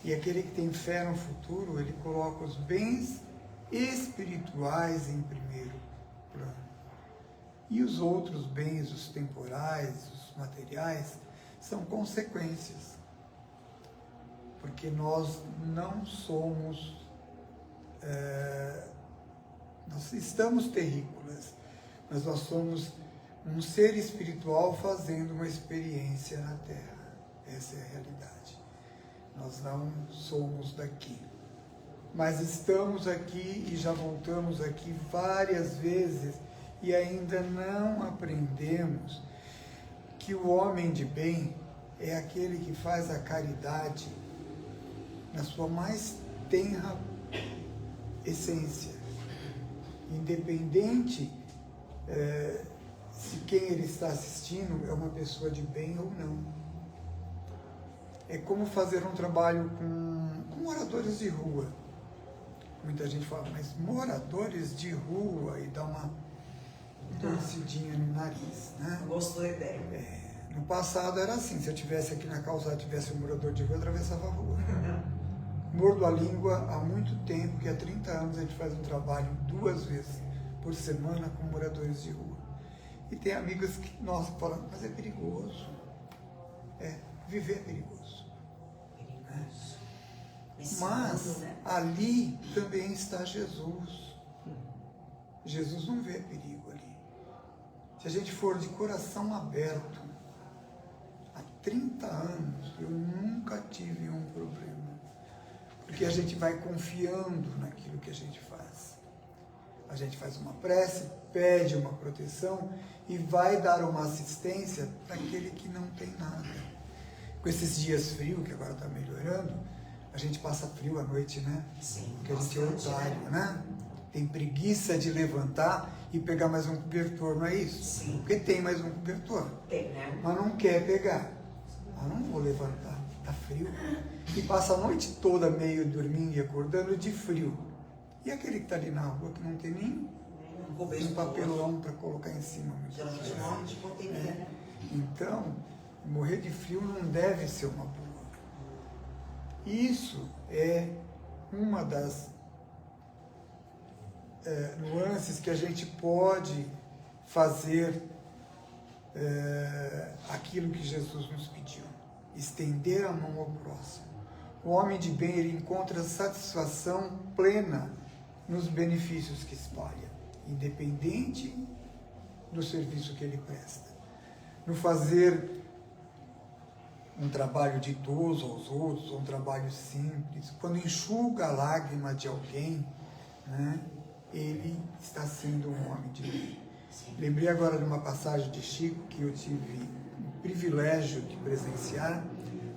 E aquele que tem fé no futuro, ele coloca os bens espirituais em primeiro plano. E os outros bens, os temporais, os materiais, são consequências. Porque nós não somos... nós estamos terrícolas, mas nós somos um ser espiritual fazendo uma experiência na Terra. Essa é a realidade. Nós não somos daqui. Mas estamos aqui e já voltamos aqui várias vezes e ainda não aprendemos que o homem de bem é aquele que faz a caridade na sua mais tenra essência, independente se quem ele está assistindo é uma pessoa de bem ou não. É como fazer um trabalho com moradores de rua. Muita gente fala, mas moradores de rua, e dá uma torcidinha no nariz, né? Gostou da ideia. No passado era assim, se eu estivesse aqui na calçada, tivesse um morador de rua, eu atravessava a rua. Mordo a língua há muito tempo, que há 30 anos a gente faz um trabalho 2 vezes por semana com moradores de rua. E tem amigos que, nossa, falam, mas é perigoso. Viver é perigoso. Mas ali também está Jesus. Jesus não vê perigo ali. Se a gente for de coração aberto, há 30 anos eu nunca tive um problema. Porque a gente vai confiando naquilo que a gente faz. A gente faz uma prece, pede uma proteção e vai dar uma assistência para aquele que não tem nada. Com esses dias frios, que agora está melhorando, a gente passa frio à noite, né? Sim, porque a gente é bastante, otário, né? Tem preguiça de levantar e pegar mais um cobertor, não é isso? Sim. Porque tem mais um cobertor. Tem, né? Mas não quer pegar. Não vou levantar, tá frio. E passa a noite toda meio dormindo e acordando de frio. E aquele que está ali na rua que não tem nem um papelão para colocar em cima. Geralmente morre de hipotermia, né? Então, morrer de frio não deve ser uma boa. Isso é uma das nuances que a gente pode fazer aquilo que Jesus nos pediu. Estender a mão ao próximo. O homem de bem, ele encontra satisfação plena nos benefícios que espalha, independente do serviço que ele presta. No fazer um trabalho ditoso aos outros, um trabalho simples, quando enxuga a lágrima de alguém, né, ele está sendo um homem de bem. Lembrei agora de uma passagem de Chico que eu tive o privilégio de presenciar,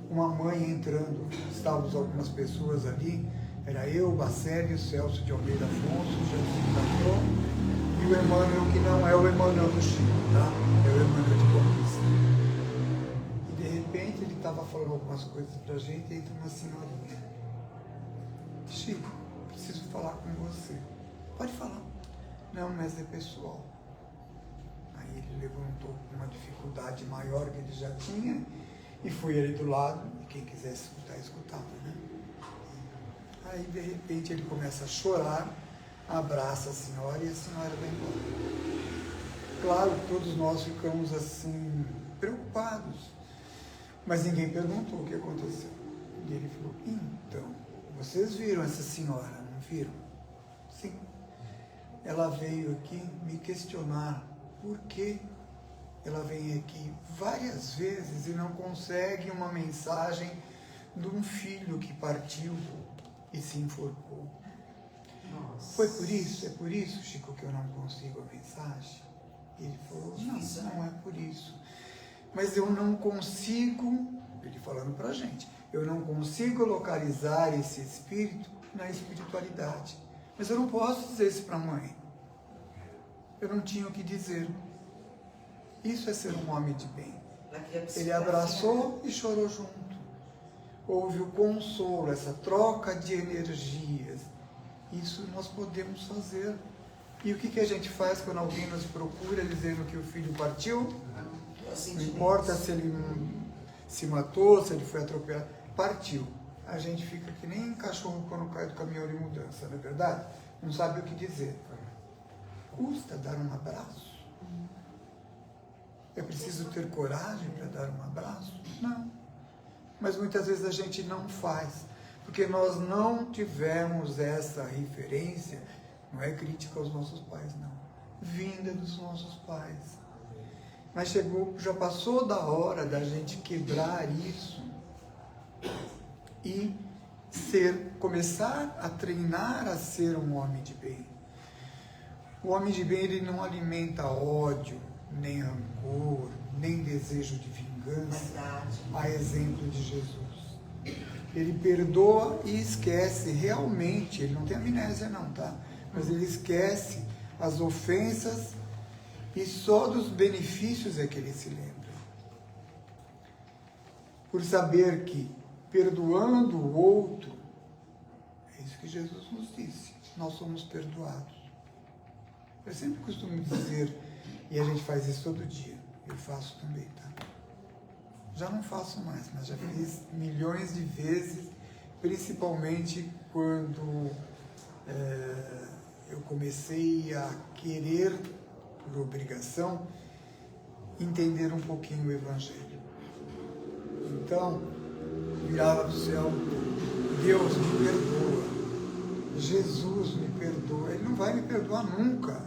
uma mãe entrando, estávamos algumas pessoas ali, era eu, Bacélio, Celso de Almeida Afonso, Jesus Castro, e o Emmanuel, que não é o Emmanuel do Chico, tá? É o Emmanuel de Conquista. E de repente ele estava falando algumas coisas pra gente e entra uma senhorinha. Chico, preciso falar com você. Pode falar. Não, mas é pessoal. Aí ele levantou com uma dificuldade maior que ele já tinha e foi ali do lado, e quem quisesse escutar, escutava, né? Aí de repente ele começa a chorar, abraça a senhora e a senhora vai embora. Claro, todos nós ficamos assim, preocupados, mas ninguém perguntou o que aconteceu. E ele falou, então, vocês viram essa senhora, não viram? Sim. Ela veio aqui me questionar por que ela vem aqui várias vezes e não consegue uma mensagem de um filho que partiu e se enforcou. Nossa. Foi por isso, é por isso, Chico, que eu não consigo a mensagem? Ele falou, não é por isso. Mas eu não consigo, ele falando pra gente, eu não consigo localizar esse espírito na espiritualidade. Mas eu não posso dizer isso pra mãe. Eu não tinha o que dizer. Isso é ser um homem de bem. Ele abraçou e chorou junto. Houve o consolo, essa troca de energias. Isso nós podemos fazer. E o que a gente faz quando alguém nos procura dizendo que o filho partiu? Não importa se ele se matou, se ele foi atropelado. Partiu. A gente fica que nem cachorro quando cai do caminhão de mudança, não é verdade? Não sabe o que dizer. Custa dar um abraço? É preciso ter coragem para dar um abraço? Não. Mas muitas vezes a gente não faz, porque nós não tivemos essa referência, não é crítica aos nossos pais, não, vinda dos nossos pais. Mas já passou da hora da gente quebrar isso e começar a treinar a ser um homem de bem. O homem de bem, ele não alimenta ódio, nem rancor, nem desejo de vingança, a exemplo de Jesus. Ele perdoa e esquece realmente, ele não tem amnésia não, tá? Mas ele esquece as ofensas e só dos benefícios é que ele se lembra. Por saber que, perdoando o outro, é isso que Jesus nos disse, nós somos perdoados. Eu sempre costumo dizer, e a gente faz isso todo dia, eu faço também, tá? Já não faço mais, mas já fiz milhões de vezes, principalmente quando eu comecei a querer, por obrigação, entender um pouquinho o Evangelho. Então, virava do céu, Deus me perdoa, Jesus me perdoa, Ele não vai me perdoar nunca.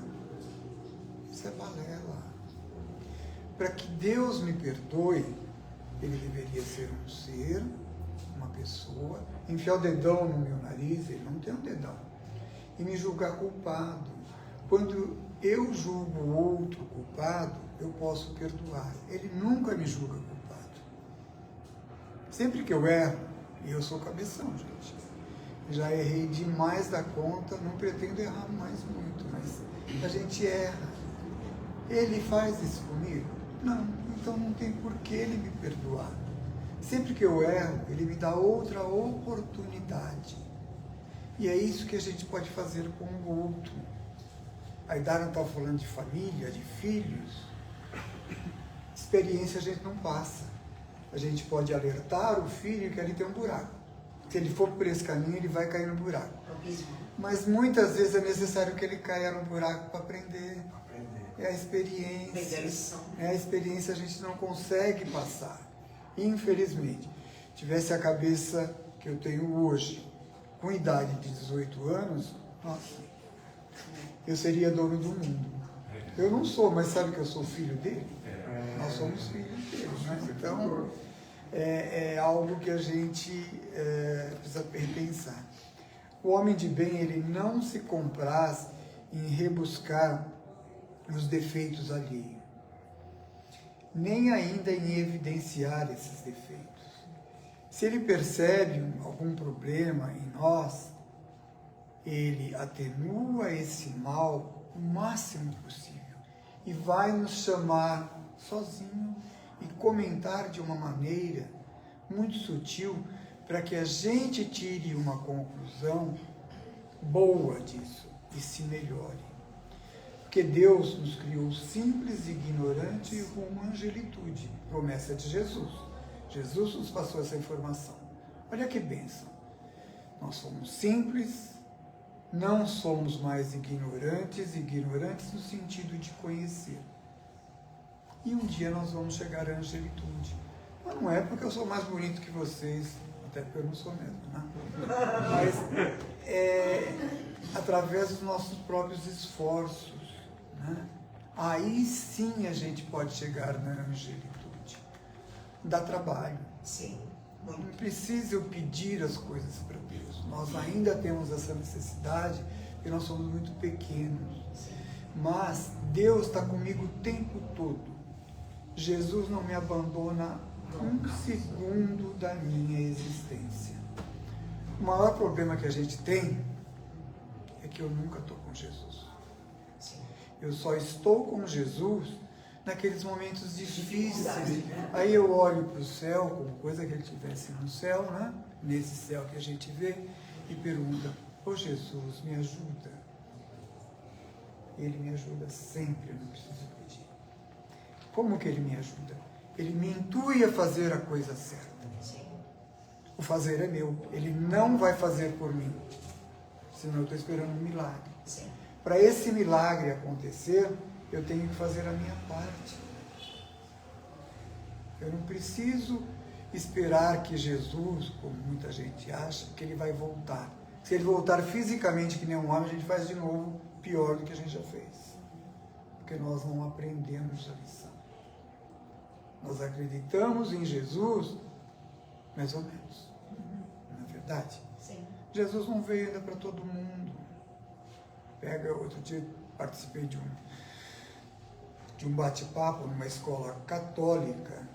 Isso é balela. Para que Deus me perdoe, Ele deveria ser um ser, uma pessoa, enfiar o dedão no meu nariz, Ele não tem um dedão, e me julgar culpado. Quando eu julgo o outro culpado, eu posso perdoar. Ele nunca me julga culpado. Sempre que eu erro, e eu sou cabeção, gente, já errei demais da conta, não pretendo errar mais muito, mas a gente erra. Ele faz isso comigo? Não, então não tem por que ele me perdoar. Sempre que eu erro, ele me dá outra oportunidade. E é isso que a gente pode fazer com o outro. A Idara está falando de família, de filhos. Experiência a gente não passa. A gente pode alertar o filho que ali tem um buraco. Se ele for por esse caminho, ele vai cair no buraco. Mas muitas vezes é necessário que ele caia no buraco para aprender. É a experiência. É a experiência, a gente não consegue passar. Infelizmente. Tivesse a cabeça que eu tenho hoje, com idade de 18 anos, nossa, eu seria dono do mundo. Eu não sou, mas sabe que eu sou filho dele? Nós somos filhos dele, né? Então, é algo que a gente precisa repensar. O homem de bem, ele não se compraz em rebuscar os defeitos alheios, nem ainda em evidenciar esses defeitos. Se ele percebe algum problema em nós, ele atenua esse mal o máximo possível e vai nos chamar sozinho e comentar de uma maneira muito sutil para que a gente tire uma conclusão boa disso e se melhore. Porque Deus nos criou simples, ignorante e com uma angelitude, promessa de Jesus. Jesus nos passou essa informação. Olha que bênção. Nós somos simples, não somos mais ignorantes no sentido de conhecer. E um dia nós vamos chegar à angelitude. Mas não é porque eu sou mais bonito que vocês, até porque eu não sou mesmo, né? Mas é através dos nossos próprios esforços, né? Aí sim a gente pode chegar na angelitude. Dá trabalho. Sim. Não precisa eu pedir as coisas para Deus. Nós ainda temos essa necessidade, porque nós somos muito pequenos. Mas Deus está comigo o tempo todo. Jesus não me abandona um segundo da minha existência. O maior problema que a gente tem é que eu nunca estou com Jesus. Eu só estou com Jesus naqueles momentos difíceis. Aí eu olho para o céu, como coisa que ele estivesse no céu, né? Nesse céu que a gente vê, e pergunta: ô Jesus, me ajuda. Ele me ajuda sempre, eu não preciso pedir. Como que ele me ajuda? Ele me intui a fazer a coisa certa. O fazer é meu, ele não vai fazer por mim, senão eu estou esperando um milagre. Para esse milagre acontecer, eu tenho que fazer a minha parte. Eu não preciso esperar que Jesus, como muita gente acha, que ele vai voltar. Se ele voltar fisicamente que nem um homem, a gente faz de novo pior do que a gente já fez. Porque nós não aprendemos a lição. Nós acreditamos em Jesus, mais ou menos. Não é verdade? Sim. Jesus não veio ainda para todo mundo. Outro dia participei de um bate-papo numa escola católica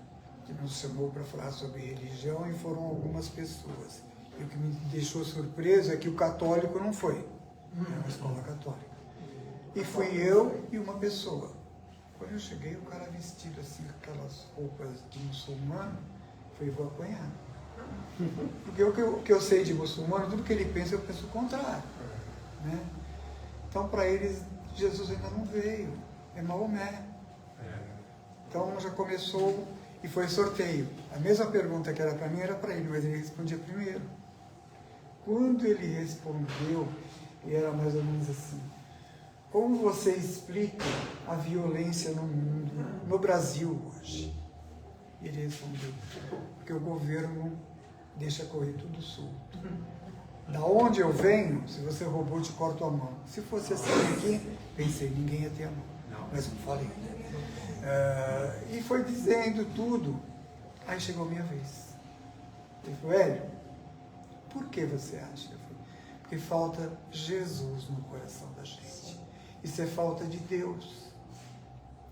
que nos chamou para falar sobre religião, e foram algumas pessoas. E o que me deixou surpreso é que o católico não foi. É uma escola católica. E fui eu e uma pessoa. Quando eu cheguei, o cara vestido assim, com aquelas roupas de muçulmano, falei: vou apanhar. Porque o que eu sei de muçulmano, tudo que ele pensa, eu penso o contrário. Né? Então, para eles, Jesus ainda não veio. É Maomé. Então, já começou e foi sorteio. A mesma pergunta que era para mim era para ele, mas ele respondia primeiro. Quando ele respondeu, e era mais ou menos assim: como você explica a violência no mundo, no Brasil hoje? E ele respondeu: porque o governo deixa correr tudo solto. Da onde eu venho, se você roubou, te corto a mão. Se fosse assim aqui, pensei, ninguém ia ter a mão. Mas não falei, né? E foi dizendo tudo. Aí chegou a minha vez. Ele falou: Hélio, por que você acha? Eu falei: porque falta Jesus no coração da gente. Isso é falta de Deus.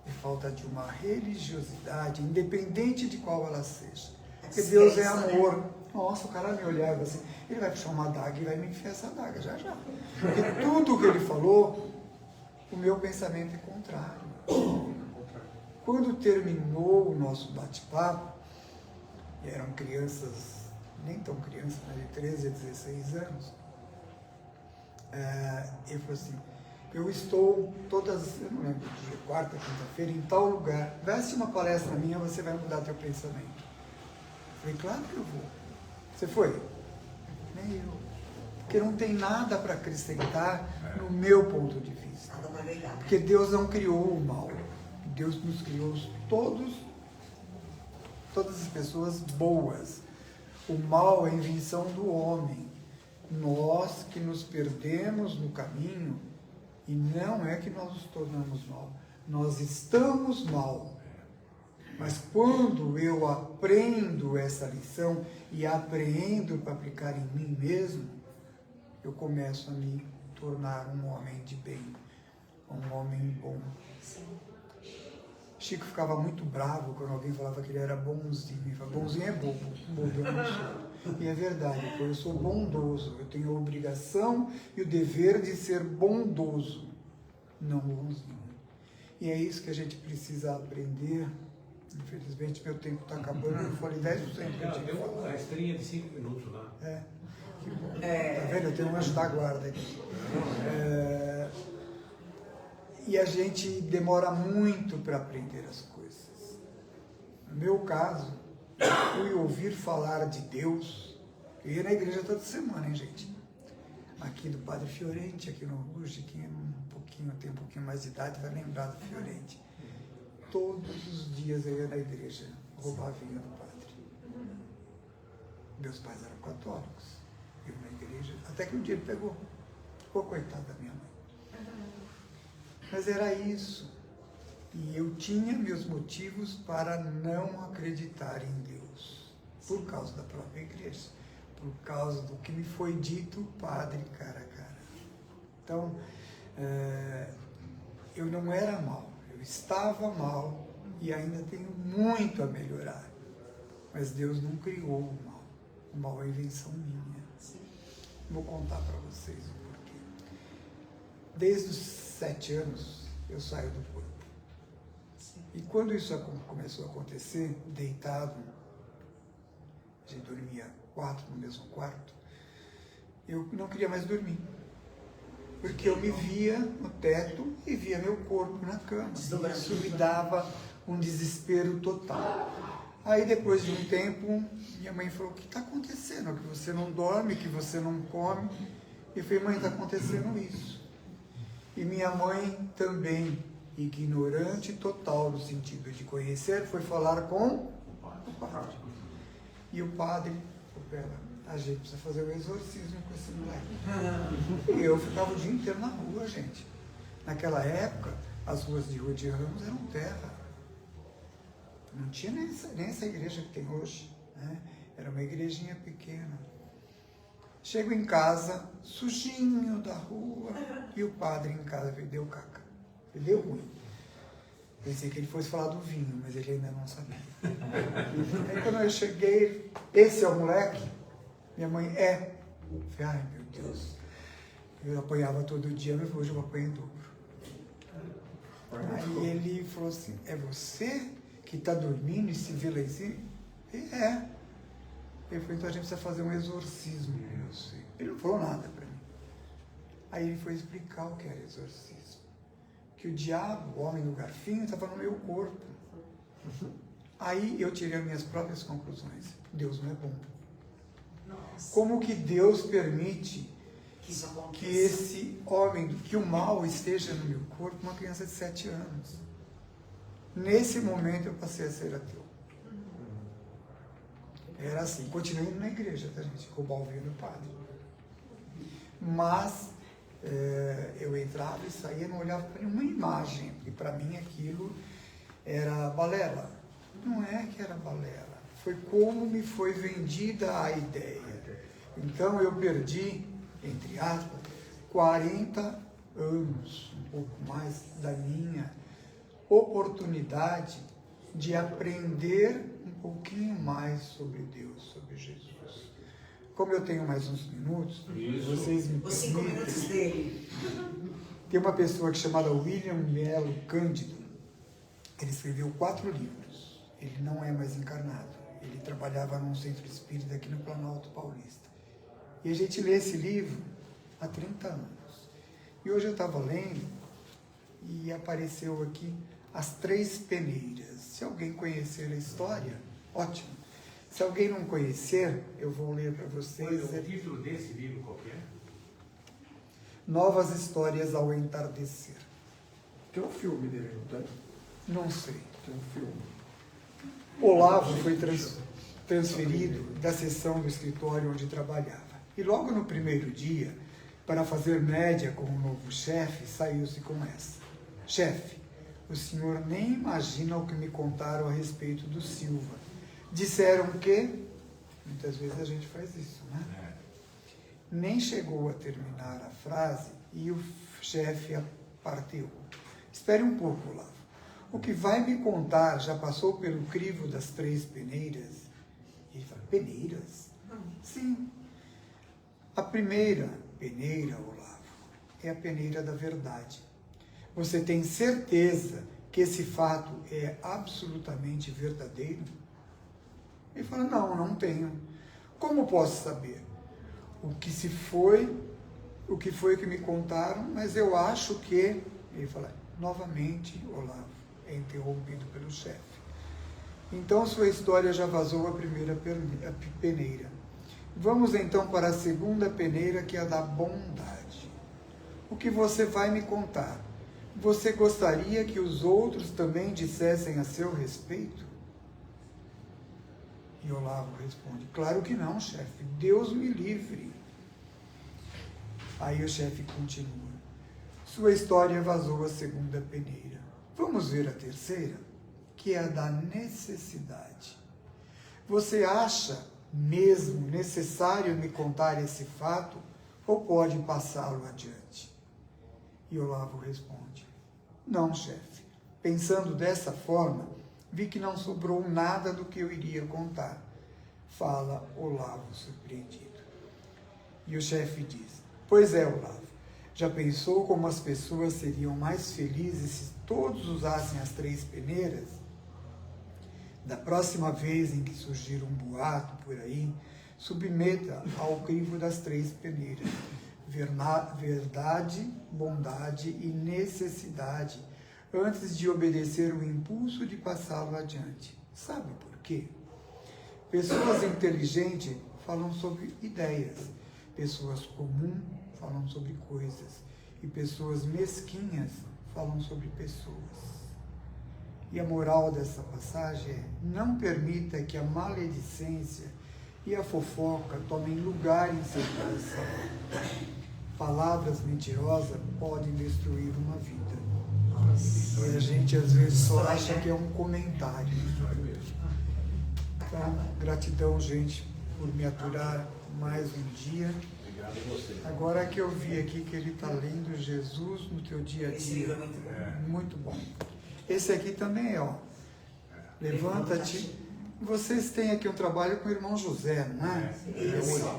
É falta de uma religiosidade, independente de qual ela seja. Porque Deus é amor. Nossa, o cara me olhava assim, ele vai puxar uma adaga e vai me enfiar essa adaga já já. Porque tudo que ele falou, o meu pensamento é contrário. Quando terminou o nosso bate-papo, e eram crianças, nem tão crianças, mas de 13 a 16 anos, ele falou assim: eu estou todas, eu não lembro, dia, quarta, quinta-feira, em tal lugar. Vai assistir uma palestra minha, você vai mudar teu pensamento. Eu falei: claro que eu vou. Você foi? Nem eu. Porque não tem nada para acrescentar no meu ponto de vista. Porque Deus não criou o mal. Deus nos criou todas as pessoas boas. O mal é a invenção do homem. Nós que nos perdemos no caminho, e não é que nós nos tornamos mal. Nós estamos mal. Mas quando eu aprendo essa lição e apreendo para aplicar em mim mesmo, eu começo a me tornar um homem de bem, um homem bom. Chico ficava muito bravo quando alguém falava que ele era bonzinho. Ele falava: bonzinho é bobo, bobo eu não sou. E é verdade, porque eu sou bondoso, eu tenho a obrigação e o dever de ser bondoso, não bonzinho. E é isso que a gente precisa aprender. Infelizmente, meu tempo está acabando, eu falei 10% que eu tinha que falar. Uma estrinha de 5 minutos lá. Que bom. Tá vendo? Eu tenho um anjo da guarda aqui. E a gente demora muito para aprender as coisas. No meu caso, eu fui ouvir falar de Deus. Eu ia na igreja toda semana, hein, gente? Aqui do Padre Fiorente, aqui no Ruge, quem tem um pouquinho mais de idade vai lembrar do Fiorente. Todos os dias eu ia na igreja roubar a vinha do padre. Meus pais eram católicos. Eu na igreja, até que um dia ele pegou. Ficou coitado da minha mãe. Mas era isso. E eu tinha meus motivos para não acreditar em Deus. Por causa da própria igreja. Por causa do que me foi dito, padre, cara a cara. Então, eu não era mal, eu estava mal e ainda tenho muito a melhorar. Mas Deus não criou o mal. O mal é invenção minha. Vou contar para vocês o porquê. Desde os 7 anos eu saio do corpo. E quando isso começou a acontecer, deitado, a gente dormia 4 no mesmo quarto, eu não queria mais dormir. Porque eu me via no teto e via meu corpo na cama. Isso me dava um desespero total. Aí depois de um tempo, minha mãe falou, o que está acontecendo? Que você não dorme, que você não come. E eu falei, mãe, está acontecendo isso. E minha mãe também, ignorante total no sentido de conhecer, foi falar com o padre. E o padre falou para ela, a gente precisa fazer o exorcismo com esse moleque. E eu ficava o dia inteiro na rua, gente. Naquela época, as ruas de Rua de Ramos eram terra. Não tinha nem essa igreja que tem hoje, né? Era uma igrejinha pequena. Chego em casa, sujinho da rua, e o padre em casa deu caca. Ele deu ruim. Pensei que ele fosse falar do vinho, mas ele ainda não sabia. Aí quando eu cheguei, esse é o moleque? Minha mãe, é. Eu falei, ai meu Deus. Eu apanhava todo dia, mas hoje eu apanho em dobro. Aí ele falou assim, é você que está dormindo e se vê lá em cima? É. Ele falou, então a gente precisa fazer um exorcismo. Ele não falou nada para mim. Aí ele foi explicar o que era exorcismo. Que o diabo, o homem do garfinho, estava no meu corpo. Aí eu tirei as minhas próprias conclusões. Deus não é bom. Como que Deus permite que esse homem, que o mal esteja no meu corpo, uma criança de 7 anos? Nesse momento eu passei a ser ateu. Era assim, continuei indo na igreja, tá gente? Roubar o vinho do padre. Mas eu entrava e saía, não olhava para nenhuma imagem, porque para mim aquilo era balela. Não é que era balela, foi como me foi vendida a ideia. Então eu perdi, entre aspas, 40 anos, um pouco mais da minha oportunidade de aprender um pouquinho mais sobre Deus, sobre Jesus. Como eu tenho mais uns minutos, vocês me Os 5 minutos permitem. dele. Tem uma pessoa que chamada William Melo Cândido. Ele escreveu 4 livros. Ele não é mais encarnado. Ele trabalhava num centro espírita aqui no Planalto Paulista. E a gente lê esse livro há 30 anos. E hoje eu estava lendo e apareceu aqui As 3 Peneiras. Se alguém conhecer a história, ótimo. Se alguém não conhecer, eu vou ler para vocês. O título desse livro qual que é? Novas Histórias ao Entardecer. Tem um filme dele, não tem? Não sei. Tem um filme. Olavo foi transferido da seção do escritório onde trabalhava. E logo no primeiro dia, para fazer média com o novo chefe, saiu-se com essa. Chefe, o senhor nem imagina o que me contaram a respeito do Silva. Disseram que, muitas vezes a gente faz isso, né? Nem chegou a terminar a frase e o chefe partiu. Espere um pouco, Olavo. O que vai me contar já passou pelo crivo das 3 peneiras? Ele fala, peneiras? Sim. A primeira peneira, Olavo, é a peneira da verdade. Você tem certeza que esse fato é absolutamente verdadeiro? Ele fala, não tenho. Como posso saber? O que foi que me contaram, mas eu acho que... Ele fala, novamente, Olavo, é interrompido pelo chefe. Então sua história já vazou a primeira peneira. Vamos então para a segunda peneira, que é a da bondade. O que você vai me contar? Você gostaria que os outros também dissessem a seu respeito? E Olavo responde, claro que não, chefe, Deus me livre. Aí o chefe continua, sua história vazou a segunda peneira. Vamos ver a terceira, que é a da necessidade. Você acha mesmo necessário me contar esse fato ou pode passá-lo adiante? E Olavo responde, Não, chefe. Pensando dessa forma, vi que não sobrou nada do que eu iria contar. Fala Olavo, surpreendido. E o chefe diz: pois é, Olavo, já pensou como as pessoas seriam mais felizes se todos usassem as 3 peneiras? Da próxima vez em que surgir um boato por aí, submeta ao crivo das 3 peneiras: verdade, bondade e necessidade, antes de obedecer o impulso de passá-lo adiante. Sabe por quê? Pessoas inteligentes falam sobre ideias, pessoas comuns falam sobre coisas, e pessoas mesquinhas falam sobre pessoas. E a moral dessa passagem é: não permita que a maledicência e a fofoca tomem lugar em seu coração. Palavras mentirosas podem destruir uma vida. E a gente às vezes só acha que é um comentário. Então, gratidão, gente, por me aturar mais um dia. Obrigado a você. Agora que eu vi aqui que ele está lendo Jesus no teu dia a Esse dia. livro é muito bom. Muito bom. Esse aqui também é, ó. Levanta-te. Vocês têm aqui um trabalho com o irmão José, não é?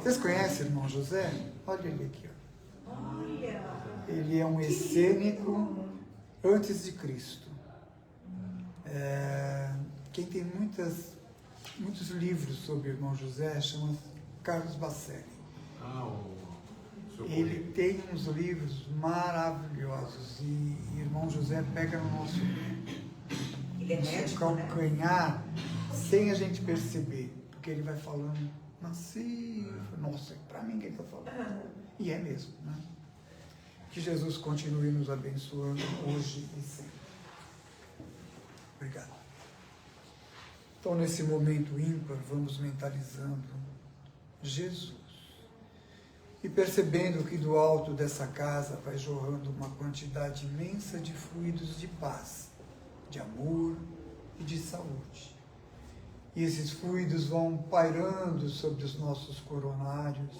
Vocês conhecem o irmão José? Olha ele aqui, ó. Olha. Ele é um essênico antes de Cristo. Quem tem muitos livros sobre o irmão José chama Carlos Bacelli. O seu Ele tem uns livros maravilhosos e irmão José pega no nosso Ele é médico, né? calcanhar sem a gente perceber, porque ele vai falando macio, nossa, para mim que ele está falando. E é mesmo, né? Que Jesus continue nos abençoando hoje e sempre. Obrigado. Então, nesse momento ímpar, vamos mentalizando Jesus. E percebendo que do alto dessa casa vai jorrando uma quantidade imensa de fluidos de paz, de amor e de saúde. E esses fluidos vão pairando sobre os nossos coronários,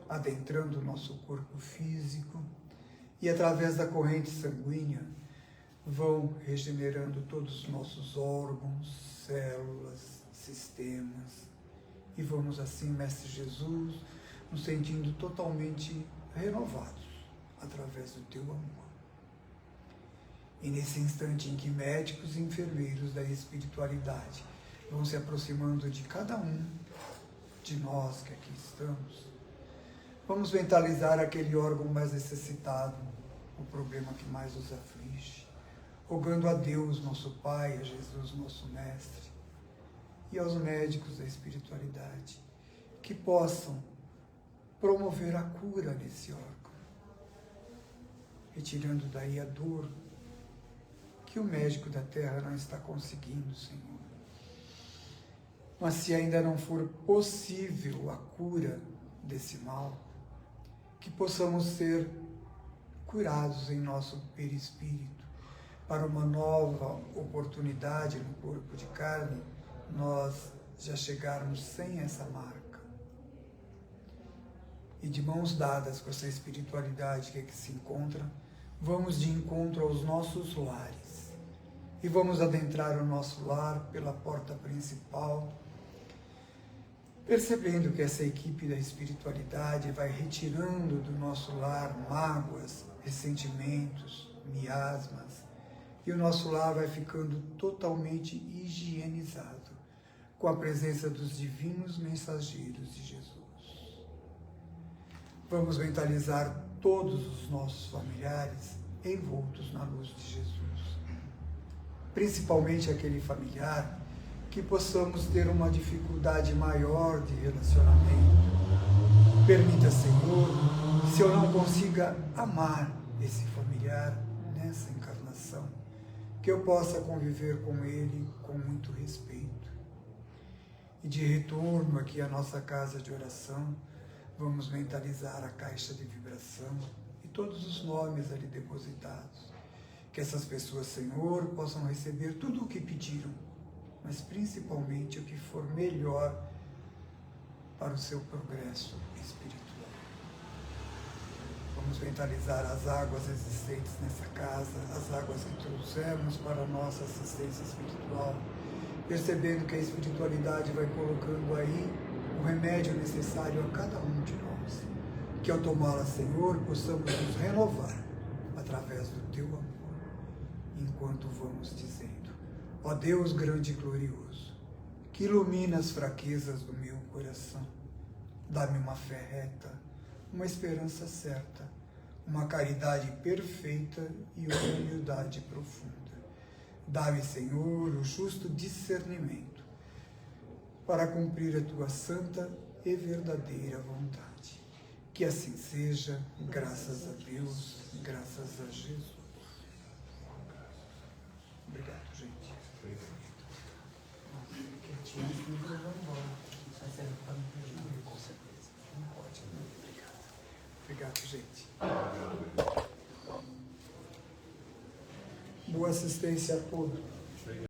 adentrando o nosso corpo físico e através da corrente sanguínea vão regenerando todos os nossos órgãos, células, sistemas. E vamos assim, Mestre Jesus, nos sentindo totalmente renovados através do Teu amor. E nesse instante em que médicos e enfermeiros da espiritualidade vão se aproximando de cada um de nós que aqui estamos, vamos mentalizar aquele órgão mais necessitado, o problema que mais os aflige, rogando a Deus, nosso Pai, a Jesus, nosso Mestre, e aos médicos da espiritualidade, que possam promover a cura nesse órgão, retirando daí a dor que o médico da terra não está conseguindo, Senhor. Mas se ainda não for possível a cura desse mal, que possamos ser curados em nosso perispírito, para uma nova oportunidade no corpo de carne, nós já chegarmos sem essa marca. E de mãos dadas com essa espiritualidade que aqui se encontra, vamos de encontro aos nossos lares. E vamos adentrar o nosso lar pela porta principal, percebendo que essa equipe da espiritualidade vai retirando do nosso lar mágoas, ressentimentos, miasmas, e o nosso lar vai ficando totalmente higienizado com a presença dos divinos mensageiros de Jesus. Vamos mentalizar todos os nossos familiares envoltos na luz de Jesus, principalmente aquele familiar que possamos ter uma dificuldade maior de relacionamento. Permita, Senhor, se eu não consiga amar esse familiar nessa encarnação, que eu possa conviver com ele com muito respeito. E de retorno aqui à nossa casa de oração, vamos mentalizar a caixa de vibração e todos os nomes ali depositados. Que essas pessoas, Senhor, possam receber tudo o que pediram, mas principalmente o que for melhor para o seu progresso espiritual. Vamos vamos mentalizar as águas existentes nessa casa, as águas que trouxemos para a nossa assistência espiritual, percebendo que a espiritualidade vai colocando aí o remédio necessário a cada um de nós. Que ao tomá-la, Senhor, possamos nos renovar através do Teu amor, enquanto vamos dizendo: ó Deus grande e glorioso, que ilumina as fraquezas do meu coração, dá-me uma fé reta, uma esperança certa, uma caridade perfeita e uma humildade profunda. Dá-me, Senhor, o justo discernimento para cumprir a Tua santa e verdadeira vontade. Que assim seja, graças a Deus, graças a Jesus. Obrigado, gente. Quietinho, eu vou embora. Mas é para me perder, com certeza. Não pode, né? Obrigado. Obrigado, gente. Boa assistência a todos.